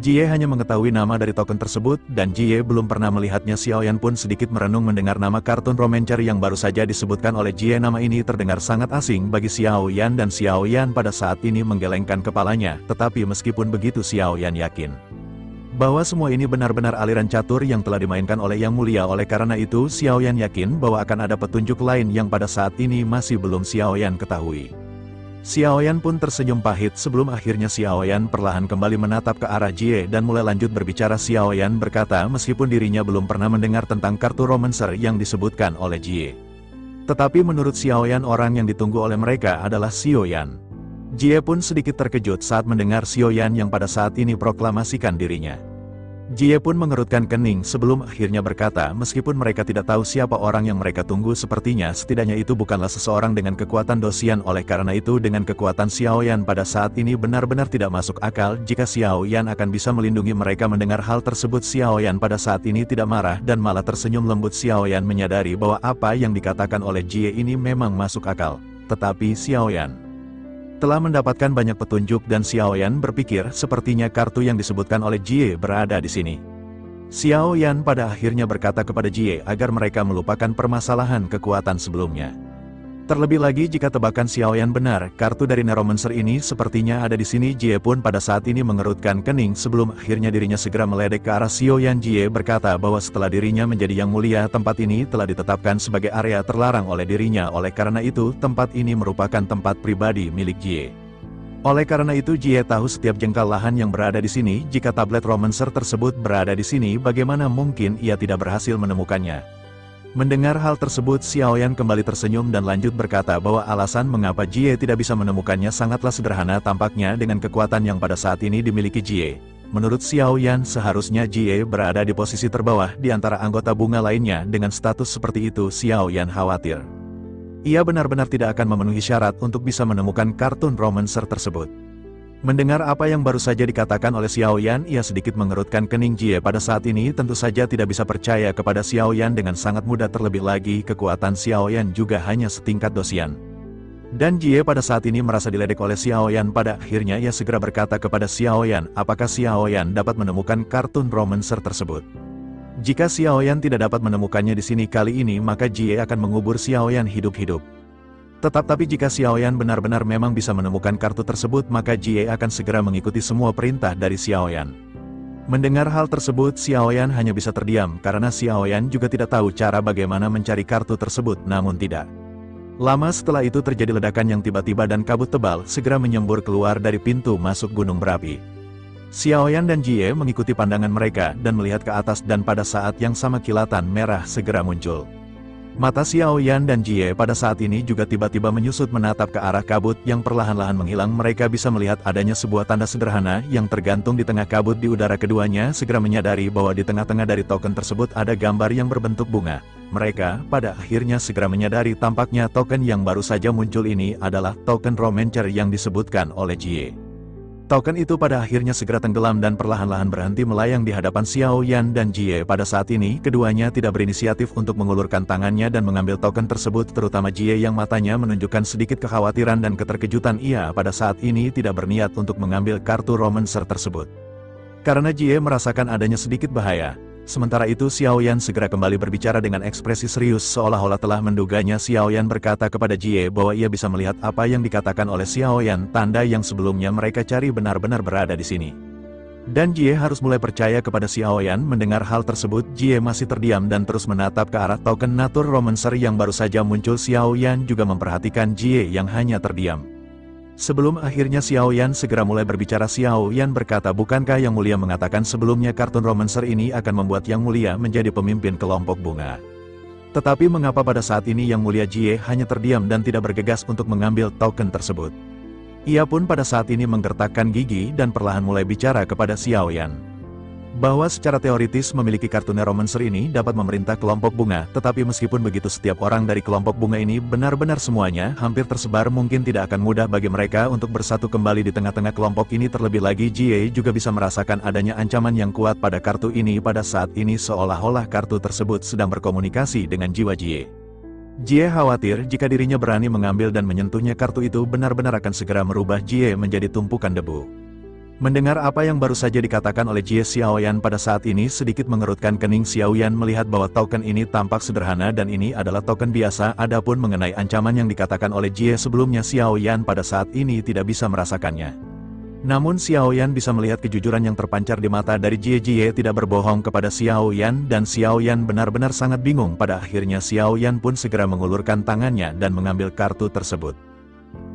Jie hanya mengetahui nama dari token tersebut dan Jie belum pernah melihatnya. Xiaoyan pun sedikit merenung mendengar nama kartun romancer yang baru saja disebutkan oleh Jie. Nama ini terdengar sangat asing bagi Xiaoyan dan Xiaoyan pada saat ini menggelengkan kepalanya, tetapi meskipun begitu Xiaoyan yakin bahwa semua ini benar-benar aliran catur yang telah dimainkan oleh Yang Mulia. Oleh karena itu Xiaoyan yakin bahwa akan ada petunjuk lain yang pada saat ini masih belum Xiaoyan ketahui. Xiaoyan pun tersenyum pahit sebelum akhirnya Xiaoyan perlahan kembali menatap ke arah Jie dan mulai lanjut berbicara. Xiaoyan berkata meskipun dirinya belum pernah mendengar tentang kartu romancer yang disebutkan oleh Jie, tetapi menurut Xiaoyan orang yang ditunggu oleh mereka adalah Xiaoyan. Jie pun sedikit terkejut saat mendengar Xiaoyan yang pada saat ini proklamasikan dirinya. Jie pun mengerutkan kening sebelum akhirnya berkata meskipun mereka tidak tahu siapa orang yang mereka tunggu, sepertinya setidaknya itu bukanlah seseorang dengan kekuatan dosian. Oleh karena itu dengan kekuatan Xiaoyan pada saat ini benar-benar tidak masuk akal jika Xiaoyan akan bisa melindungi mereka. Mendengar hal tersebut Xiaoyan pada saat ini tidak marah dan malah tersenyum lembut. Xiaoyan menyadari bahwa apa yang dikatakan oleh Jie ini memang masuk akal, tetapi Xiaoyan telah mendapatkan banyak petunjuk dan Xiaoyan berpikir sepertinya kartu yang disebutkan oleh Jie berada di sini. Xiaoyan pada akhirnya berkata kepada Jie agar mereka melupakan permasalahan kekuatan sebelumnya. Terlebih lagi jika tebakan Xiaoyan benar, kartu dari Neuromancer ini sepertinya ada di sini. Jie pun pada saat ini mengerutkan kening sebelum akhirnya dirinya segera meledek ke arah Xiaoyan. Jie berkata bahwa setelah dirinya menjadi Yang Mulia, tempat ini telah ditetapkan sebagai area terlarang oleh dirinya. Oleh karena itu, tempat ini merupakan tempat pribadi milik Jie. Oleh karena itu Jie tahu setiap jengkal lahan yang berada di sini. Jika tablet romancer tersebut berada di sini, bagaimana mungkin ia tidak berhasil menemukannya? Mendengar hal tersebut Xiaoyan kembali tersenyum dan lanjut berkata bahwa alasan mengapa Jie tidak bisa menemukannya sangatlah sederhana. Tampaknya dengan kekuatan yang pada saat ini dimiliki Jie, menurut Xiaoyan seharusnya Jie berada di posisi terbawah di antara anggota bunga lainnya. Dengan status seperti itu Xiaoyan khawatir ia benar-benar tidak akan memenuhi syarat untuk bisa menemukan kartun romancer tersebut. Mendengar apa yang baru saja dikatakan oleh Xiaoyan, ia sedikit mengerutkan kening. Jie pada saat ini tentu saja tidak bisa percaya kepada Xiaoyan dengan sangat mudah, terlebih lagi kekuatan Xiaoyan juga hanya setingkat dosian. Dan Jie pada saat ini merasa diledek oleh Xiaoyan. Pada akhirnya ia segera berkata kepada Xiaoyan apakah Xiaoyan dapat menemukan kartun romancer tersebut. Jika Xiaoyan tidak dapat menemukannya di sini kali ini, maka Jie akan mengubur Xiaoyan hidup-hidup. Tetapi jika Xiaoyan benar-benar memang bisa menemukan kartu tersebut, maka Jie akan segera mengikuti semua perintah dari Xiaoyan. Mendengar hal tersebut Xiaoyan hanya bisa terdiam karena Xiaoyan juga tidak tahu cara bagaimana mencari kartu tersebut. Namun tidak lama setelah itu terjadi ledakan yang tiba-tiba dan kabut tebal segera menyembur keluar dari pintu masuk gunung berapi. Xiaoyan dan Jie mengikuti pandangan mereka dan melihat ke atas, dan pada saat yang sama kilatan merah segera muncul. Mata Xiaoyan dan Jie pada saat ini juga tiba-tiba menyusut menatap ke arah kabut yang perlahan-lahan menghilang. Mereka bisa melihat adanya sebuah tanda sederhana yang tergantung di tengah kabut di udara. Keduanya segera menyadari bahwa di tengah-tengah dari token tersebut ada gambar yang berbentuk bunga. Mereka pada akhirnya segera menyadari tampaknya token yang baru saja muncul ini adalah token romancer yang disebutkan oleh Jie. Token itu pada akhirnya segera tenggelam dan perlahan-lahan berhenti melayang di hadapan Xiaoyan dan Jie. Pada saat ini, keduanya tidak berinisiatif untuk mengulurkan tangannya dan mengambil token tersebut, terutama Jie yang matanya menunjukkan sedikit kekhawatiran dan keterkejutan. Ia pada saat ini tidak berniat untuk mengambil kartu romancer tersebut, karena Jie merasakan adanya sedikit bahaya. Sementara itu Xiaoyan segera kembali berbicara dengan ekspresi serius seolah-olah telah menduganya. Xiaoyan berkata kepada Jie bahwa ia bisa melihat apa yang dikatakan oleh Xiaoyan, tanda yang sebelumnya mereka cari benar-benar berada di sini. Dan Jie harus mulai percaya kepada Xiaoyan. Mendengar hal tersebut, Jie masih terdiam dan terus menatap ke arah token Nature Romancer yang baru saja muncul. Xiaoyan juga memperhatikan Jie yang hanya terdiam. Sebelum akhirnya Xiaoyan segera mulai berbicara, Xiaoyan berkata, bukankah Yang Mulia mengatakan sebelumnya kartun Romancer ini akan membuat Yang Mulia menjadi pemimpin kelompok bunga? Tetapi mengapa pada saat ini Yang Mulia Jie hanya terdiam dan tidak bergegas untuk mengambil token tersebut? Ia pun pada saat ini menggertakkan gigi dan perlahan mulai bicara kepada Xiaoyan. Bahwa secara teoritis memiliki kartun Romancer ini dapat memerintah kelompok bunga, tetapi meskipun begitu setiap orang dari kelompok bunga ini benar-benar semuanya hampir tersebar, mungkin tidak akan mudah bagi mereka untuk bersatu kembali di tengah-tengah kelompok ini. Terlebih lagi Jie juga bisa merasakan adanya ancaman yang kuat pada kartu ini pada saat ini, seolah-olah kartu tersebut sedang berkomunikasi dengan jiwa Jie. Jie khawatir jika dirinya berani mengambil dan menyentuhnya, kartu itu benar-benar akan segera merubah Jie menjadi tumpukan debu. Mendengar apa yang baru saja dikatakan oleh Jie, Xiaoyan pada saat ini sedikit mengerutkan kening. Xiaoyan melihat bahwa token ini tampak sederhana dan ini adalah token biasa. Adapun mengenai ancaman yang dikatakan oleh Jie sebelumnya, Xiaoyan pada saat ini tidak bisa merasakannya. Namun Xiaoyan bisa melihat kejujuran yang terpancar di mata dari Jie. Jie tidak berbohong kepada Xiaoyan dan Xiaoyan benar-benar sangat bingung. Pada akhirnya Xiaoyan pun segera mengulurkan tangannya dan mengambil kartu tersebut.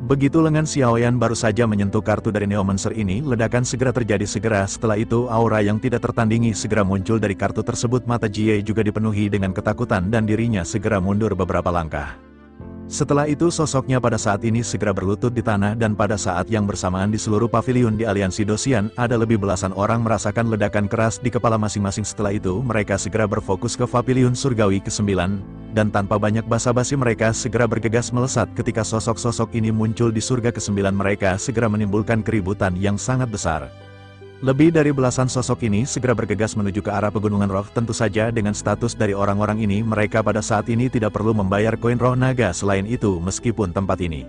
Begitu lengan Xiaoyan baru saja menyentuh kartu dari Neomancer ini, ledakan segera terjadi. Segera setelah itu aura yang tidak tertandingi segera muncul dari kartu tersebut. Mata Jie juga dipenuhi dengan ketakutan dan dirinya segera mundur beberapa langkah. Setelah itu sosoknya pada saat ini segera berlutut di tanah, dan pada saat yang bersamaan di seluruh pavilion di aliansi Dosian ada lebih belasan orang merasakan ledakan keras di kepala masing-masing. Setelah itu mereka segera berfokus ke pavilion surgawi ke-9, dan tanpa banyak basa-basi mereka segera bergegas melesat. Ketika sosok-sosok ini muncul di surga ke-9 mereka segera menimbulkan keributan yang sangat besar. Lebih dari belasan sosok ini segera bergegas menuju ke arah pegunungan roh. Tentu saja dengan status dari orang-orang ini mereka pada saat ini tidak perlu membayar koin roh naga. Selain itu meskipun tempat ini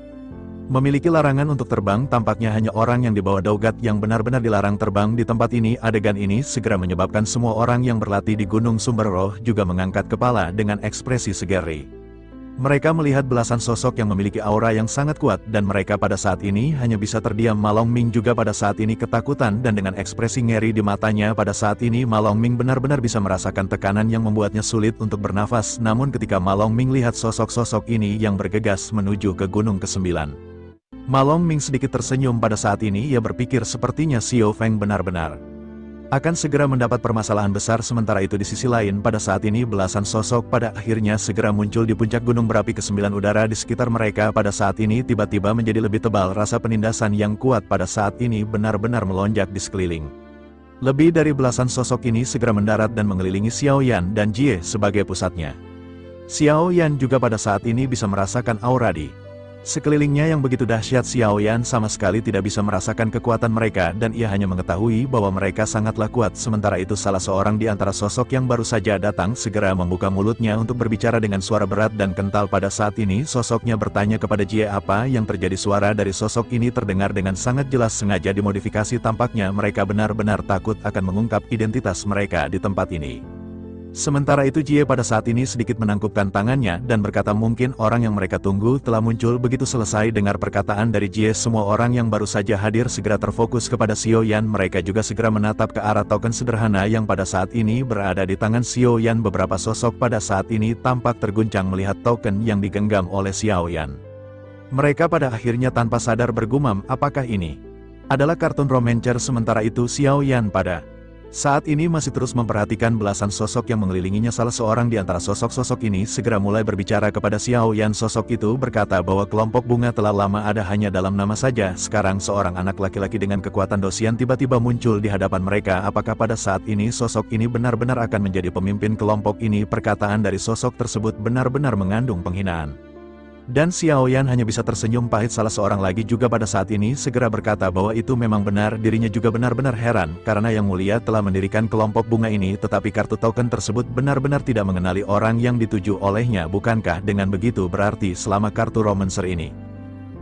memiliki larangan untuk terbang, tampaknya hanya orang yang dibawa Daugat yang benar-benar dilarang terbang di tempat ini. Adegan ini segera menyebabkan semua orang yang berlatih di Gunung Sumber Roh juga mengangkat kepala dengan ekspresi segeri. Mereka melihat belasan sosok yang memiliki aura yang sangat kuat dan mereka pada saat ini hanya bisa terdiam. Ma Longming juga pada saat ini ketakutan dan dengan ekspresi ngeri di matanya. Pada saat ini Ma Longming benar-benar bisa merasakan tekanan yang membuatnya sulit untuk bernafas. Namun ketika Ma Longming lihat sosok-sosok ini yang bergegas menuju ke gunung ke-9, Ma Longming sedikit tersenyum. Pada saat ini ia berpikir sepertinya Xiao Feng benar-benar akan segera mendapat permasalahan besar. Sementara itu di sisi lain pada saat ini belasan sosok pada akhirnya segera muncul di puncak gunung berapi ke-9. Udara di sekitar mereka pada saat ini tiba-tiba menjadi lebih tebal. Rasa penindasan yang kuat pada saat ini benar-benar melonjak di sekeliling. Lebih dari belasan sosok ini segera mendarat dan mengelilingi Xiaoyan dan Jie sebagai pusatnya. Xiaoyan juga pada saat ini bisa merasakan aura di sekelilingnya yang begitu dahsyat. Xiaoyan sama sekali tidak bisa merasakan kekuatan mereka dan ia hanya mengetahui bahwa mereka sangatlah kuat. Sementara itu salah seorang di antara sosok yang baru saja datang segera membuka mulutnya untuk berbicara dengan suara berat dan kental. Pada saat ini sosoknya bertanya kepada Jie apa yang terjadi. Suara dari sosok ini terdengar dengan sangat jelas, sengaja dimodifikasi. Tampaknya mereka benar-benar takut akan mengungkap identitas mereka di tempat ini. Sementara itu Jie pada saat ini sedikit menangkupkan tangannya dan berkata mungkin orang yang mereka tunggu telah muncul. Begitu selesai dengar perkataan dari Jie, semua orang yang baru saja hadir segera terfokus kepada Xiaoyan. Mereka juga segera menatap ke arah token sederhana yang pada saat ini berada di tangan Xiaoyan. Beberapa sosok pada saat ini tampak terguncang melihat token yang digenggam oleh Xiaoyan. Mereka pada akhirnya tanpa sadar bergumam, apakah ini adalah kartun Romancer? Sementara itu Xiaoyan pada saat ini masih terus memperhatikan belasan sosok yang mengelilinginya. Salah seorang di antara sosok-sosok ini segera mulai berbicara kepada Xiaoyan. Sosok itu berkata bahwa kelompok bunga telah lama ada hanya dalam nama saja. Sekarang seorang anak laki-laki dengan kekuatan Dosian tiba-tiba muncul di hadapan mereka. Apakah pada saat ini sosok ini benar-benar akan menjadi pemimpin kelompok ini? Perkataan dari sosok tersebut benar-benar mengandung penghinaan. Dan Xiaoyan hanya bisa tersenyum pahit. Salah seorang lagi juga pada saat ini segera berkata bahwa itu memang benar. Dirinya juga benar-benar heran, karena Yang Mulia telah mendirikan kelompok bunga ini, tetapi kartu token tersebut benar-benar tidak mengenali orang yang dituju olehnya. Bukankah dengan begitu berarti selama kartu Romancer ini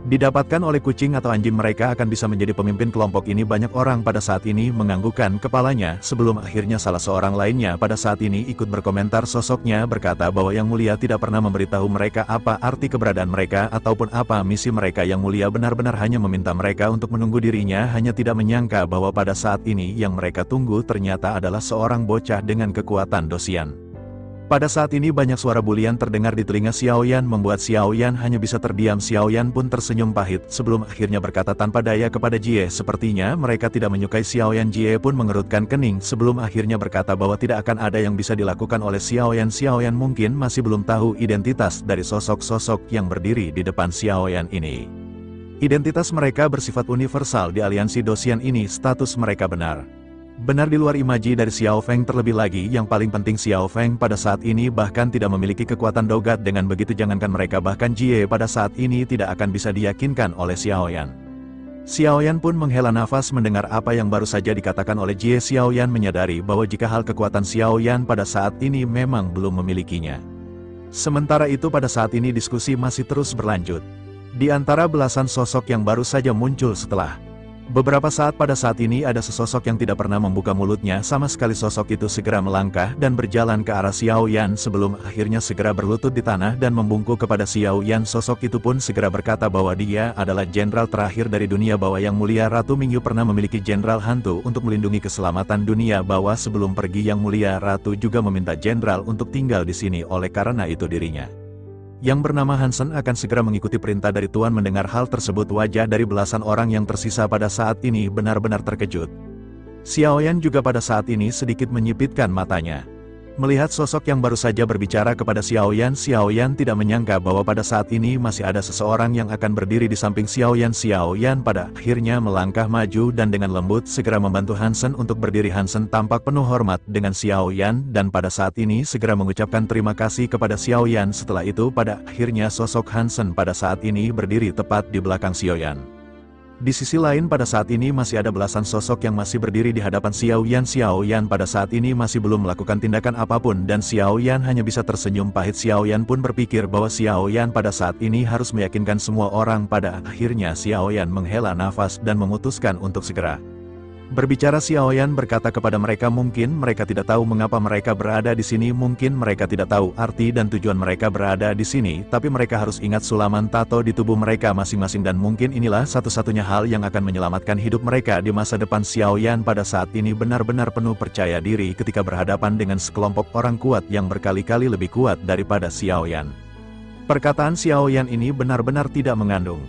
Didapatkan oleh kucing atau anjing mereka akan bisa menjadi pemimpin kelompok ini. Banyak orang pada saat ini menganggukkan kepalanya sebelum akhirnya salah seorang lainnya pada saat ini ikut berkomentar. Sosoknya berkata bahwa Yang Mulia tidak pernah memberitahu mereka apa arti keberadaan mereka ataupun apa misi mereka. Yang Mulia benar-benar hanya meminta mereka untuk menunggu dirinya, hanya tidak menyangka bahwa pada saat ini yang mereka tunggu ternyata adalah seorang bocah dengan kekuatan dosian. Pada saat ini banyak suara bulian terdengar di telinga Xiaoyan membuat Xiaoyan hanya bisa terdiam. Xiaoyan pun tersenyum pahit sebelum akhirnya berkata tanpa daya kepada Jie, sepertinya mereka tidak menyukai Xiaoyan. Jie pun mengerutkan kening sebelum akhirnya berkata bahwa tidak akan ada yang bisa dilakukan oleh Xiaoyan. Xiaoyan mungkin masih belum tahu identitas dari sosok-sosok yang berdiri di depan Xiaoyan ini. Identitas mereka bersifat universal di aliansi Dosian ini. Status mereka benar di luar imaji dari Xiao Feng. Terlebih lagi yang paling penting, Xiao Feng pada saat ini bahkan tidak memiliki kekuatan dogat. Dengan begitu jangankan mereka, bahkan Jie pada saat ini tidak akan bisa diyakinkan oleh Xiaoyan. Xiaoyan pun menghela nafas mendengar apa yang baru saja dikatakan oleh Jie. Xiaoyan menyadari bahwa jika hal kekuatan Xiaoyan pada saat ini memang belum memilikinya. Sementara itu pada saat ini diskusi masih terus berlanjut di antara belasan sosok yang baru saja muncul setelah beberapa saat. Pada saat ini ada sesosok yang tidak pernah membuka mulutnya sama sekali. Sosok itu segera melangkah dan berjalan ke arah Xiaoyan sebelum akhirnya segera berlutut di tanah dan membungkuk kepada Xiaoyan. Sosok itu pun segera berkata bahwa dia adalah jenderal terakhir dari dunia, bahwa Yang Mulia Ratu Mingyu pernah memiliki jenderal hantu untuk melindungi keselamatan dunia, bahwa sebelum pergi Yang Mulia Ratu juga meminta jenderal untuk tinggal di sini. Oleh karena itu dirinya yang bernama Hansen akan segera mengikuti perintah dari Tuan. Mendengar hal tersebut, wajah dari belasan orang yang tersisa pada saat ini benar-benar terkejut. Xiaoyan juga pada saat ini sedikit menyipitkan matanya. Melihat sosok yang baru saja berbicara kepada Xiaoyan, Xiaoyan tidak menyangka bahwa pada saat ini masih ada seseorang yang akan berdiri di samping Xiaoyan. Xiaoyan pada akhirnya melangkah maju dan dengan lembut segera membantu Hansen untuk berdiri. Hansen tampak penuh hormat dengan Xiaoyan dan pada saat ini segera mengucapkan terima kasih kepada Xiaoyan. Setelah itu pada akhirnya sosok Hansen pada saat ini berdiri tepat di belakang Xiaoyan. Di sisi lain pada saat ini masih ada belasan sosok yang masih berdiri di hadapan Xiaoyan. Xiaoyan pada saat ini masih belum melakukan tindakan apapun dan Xiaoyan hanya bisa tersenyum pahit. Xiaoyan pun berpikir bahwa Xiaoyan pada saat ini harus meyakinkan semua orang. Pada akhirnya Xiaoyan menghela nafas dan memutuskan untuk segera berbicara. Xiaoyan berkata kepada mereka, mungkin mereka tidak tahu mengapa mereka berada di sini, mungkin mereka tidak tahu arti dan tujuan mereka berada di sini, tapi mereka harus ingat sulaman tato di tubuh mereka masing-masing dan mungkin inilah satu-satunya hal yang akan menyelamatkan hidup mereka di masa depan. Xiaoyan pada saat ini benar-benar penuh percaya diri ketika berhadapan dengan sekelompok orang kuat yang berkali-kali lebih kuat daripada Xiaoyan. Perkataan Xiaoyan ini benar-benar tidak mengandung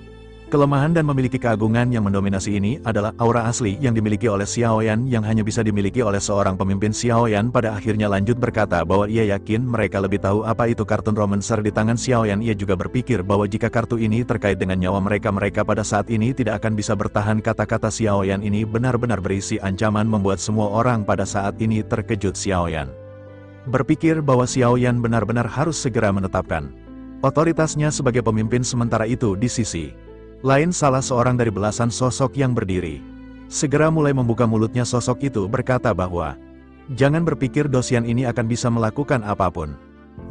kelemahan dan memiliki keagungan. Yang mendominasi ini adalah aura asli yang dimiliki oleh Xiaoyan yang hanya bisa dimiliki oleh seorang pemimpin. Xiaoyan pada akhirnya lanjut berkata bahwa ia yakin mereka lebih tahu apa itu kartun romancer di tangan Xiaoyan. Ia juga berpikir bahwa jika kartu ini terkait dengan nyawa mereka, mereka pada saat ini tidak akan bisa bertahan. Kata-kata Xiaoyan ini benar-benar berisi ancaman membuat semua orang pada saat ini terkejut. Xiaoyan berpikir bahwa Xiaoyan benar-benar harus segera menetapkan otoritasnya sebagai pemimpin. Sementara itu di sisi lain salah seorang dari belasan sosok yang berdiri segera mulai membuka mulutnya. Sosok itu berkata bahwa jangan berpikir Dosian ini akan bisa melakukan apapun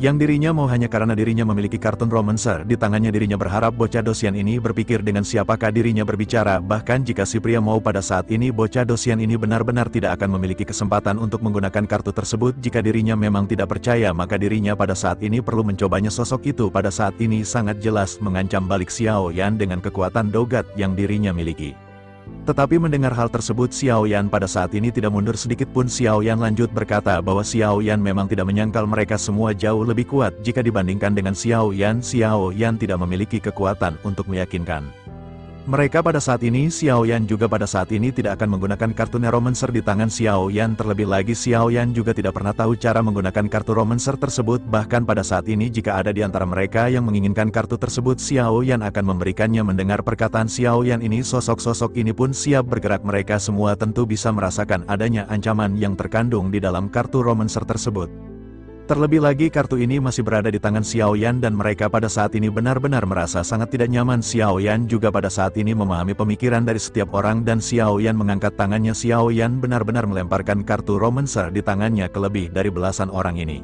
yang dirinya mau hanya karena dirinya memiliki kartun romancer di tangannya. Dirinya berharap bocah Dosian ini berpikir dengan siapakah dirinya berbicara. Bahkan jika si pria mau pada saat ini, bocah Dosian ini benar-benar tidak akan memiliki kesempatan untuk menggunakan kartu tersebut. Jika dirinya memang tidak percaya, maka dirinya pada saat ini perlu mencobanya. Sosok itu pada saat ini sangat jelas mengancam balik Xiaoyan dengan kekuatan dogat yang dirinya miliki. Tetapi mendengar hal tersebut, Xiaoyan pada saat ini tidak mundur sedikit pun. Xiaoyan lanjut berkata bahwa Xiaoyan memang tidak menyangkal mereka semua jauh lebih kuat jika dibandingkan dengan Xiaoyan. Xiaoyan tidak memiliki kekuatan untuk meyakinkan mereka pada saat ini. Xiaoyan juga pada saat ini tidak akan menggunakan kartu romancer di tangan Xiaoyan. Terlebih lagi Xiaoyan juga tidak pernah tahu cara menggunakan kartu romancer tersebut. Bahkan pada saat ini jika ada di antara mereka yang menginginkan kartu tersebut, Xiaoyan akan memberikannya. Mendengar perkataan Xiaoyan ini, sosok-sosok ini pun siap bergerak. Mereka semua tentu bisa merasakan adanya ancaman yang terkandung di dalam kartu romancer tersebut. Terlebih lagi kartu ini masih berada di tangan Xiaoyan dan mereka pada saat ini benar-benar merasa sangat tidak nyaman. Xiaoyan juga pada saat ini memahami pemikiran dari setiap orang dan Xiaoyan mengangkat tangannya. Xiaoyan benar-benar melemparkan kartu romancer di tangannya ke lebih dari belasan orang ini.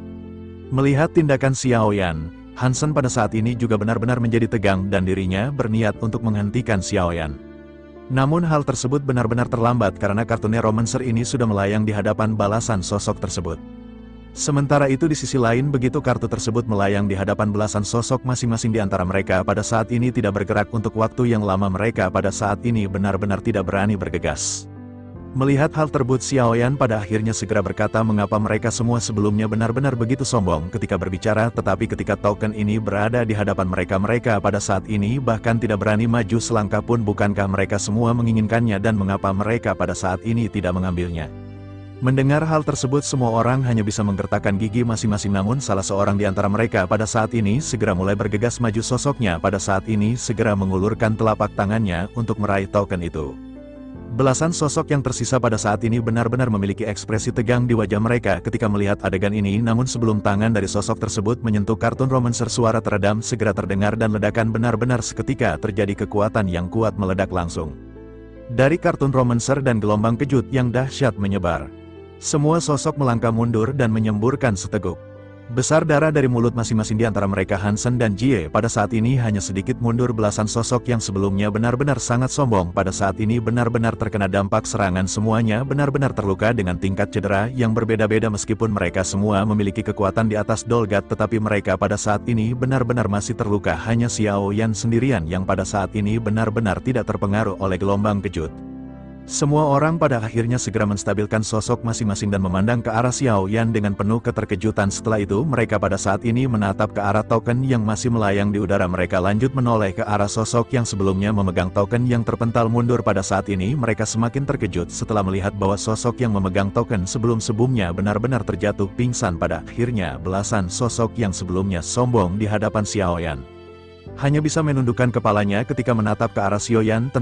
Melihat tindakan Xiaoyan, Hansen pada saat ini juga benar-benar menjadi tegang dan dirinya berniat untuk menghentikan Xiaoyan. Namun hal tersebut benar-benar terlambat karena kartunnya Romancer ini sudah melayang di hadapan balasan sosok tersebut. Sementara itu di sisi lain begitu kartu tersebut melayang di hadapan belasan sosok masing-masing di antara mereka pada saat ini tidak bergerak untuk waktu yang lama, mereka pada saat ini benar-benar tidak berani bergegas. Melihat hal tersebut Xiaoyan pada akhirnya segera berkata mengapa mereka semua sebelumnya benar-benar begitu sombong ketika berbicara, tetapi ketika token ini berada di hadapan mereka pada saat ini bahkan tidak berani maju selangkah pun. Bukankah mereka semua menginginkannya dan mengapa mereka pada saat ini tidak mengambilnya? Mendengar hal tersebut semua orang hanya bisa menggertakkan gigi masing-masing, namun salah seorang di antara mereka pada saat ini segera mulai bergegas maju, sosoknya pada saat ini segera mengulurkan telapak tangannya untuk meraih token itu. Belasan sosok yang tersisa pada saat ini benar-benar memiliki ekspresi tegang di wajah mereka ketika melihat adegan ini, namun sebelum tangan dari sosok tersebut menyentuh kartun Romancer suara teredam segera terdengar dan ledakan benar-benar seketika terjadi, kekuatan yang kuat meledak langsung dari kartun Romancer dan gelombang kejut yang dahsyat menyebar. Semua sosok melangkah mundur dan menyemburkan seteguk besar darah dari mulut masing-masing di antara mereka. Hansen dan Jie pada saat ini hanya sedikit mundur. Belasan sosok yang sebelumnya benar-benar sangat sombong pada saat ini benar-benar terkena dampak serangan, semuanya benar-benar terluka dengan tingkat cedera yang berbeda-beda. Meskipun mereka semua memiliki kekuatan di atas Dolgat, tetapi mereka pada saat ini benar-benar masih terluka. Hanya Xiaoyan sendirian yang pada saat ini benar-benar tidak terpengaruh oleh gelombang kejut. Semua orang pada akhirnya segera menstabilkan sosok masing-masing dan memandang ke arah Xiaoyan dengan penuh keterkejutan. Setelah itu mereka pada saat ini menatap ke arah token yang masih melayang di udara. Mereka lanjut menoleh ke arah sosok yang sebelumnya memegang token yang terpental mundur. Pada saat ini mereka semakin terkejut setelah melihat bahwa sosok yang memegang token sebelum-sebelumnya benar-benar terjatuh pingsan. Pada akhirnya belasan sosok yang sebelumnya sombong di hadapan Xiaoyan hanya bisa menundukkan kepalanya ketika menatap ke arah Xiaoyan.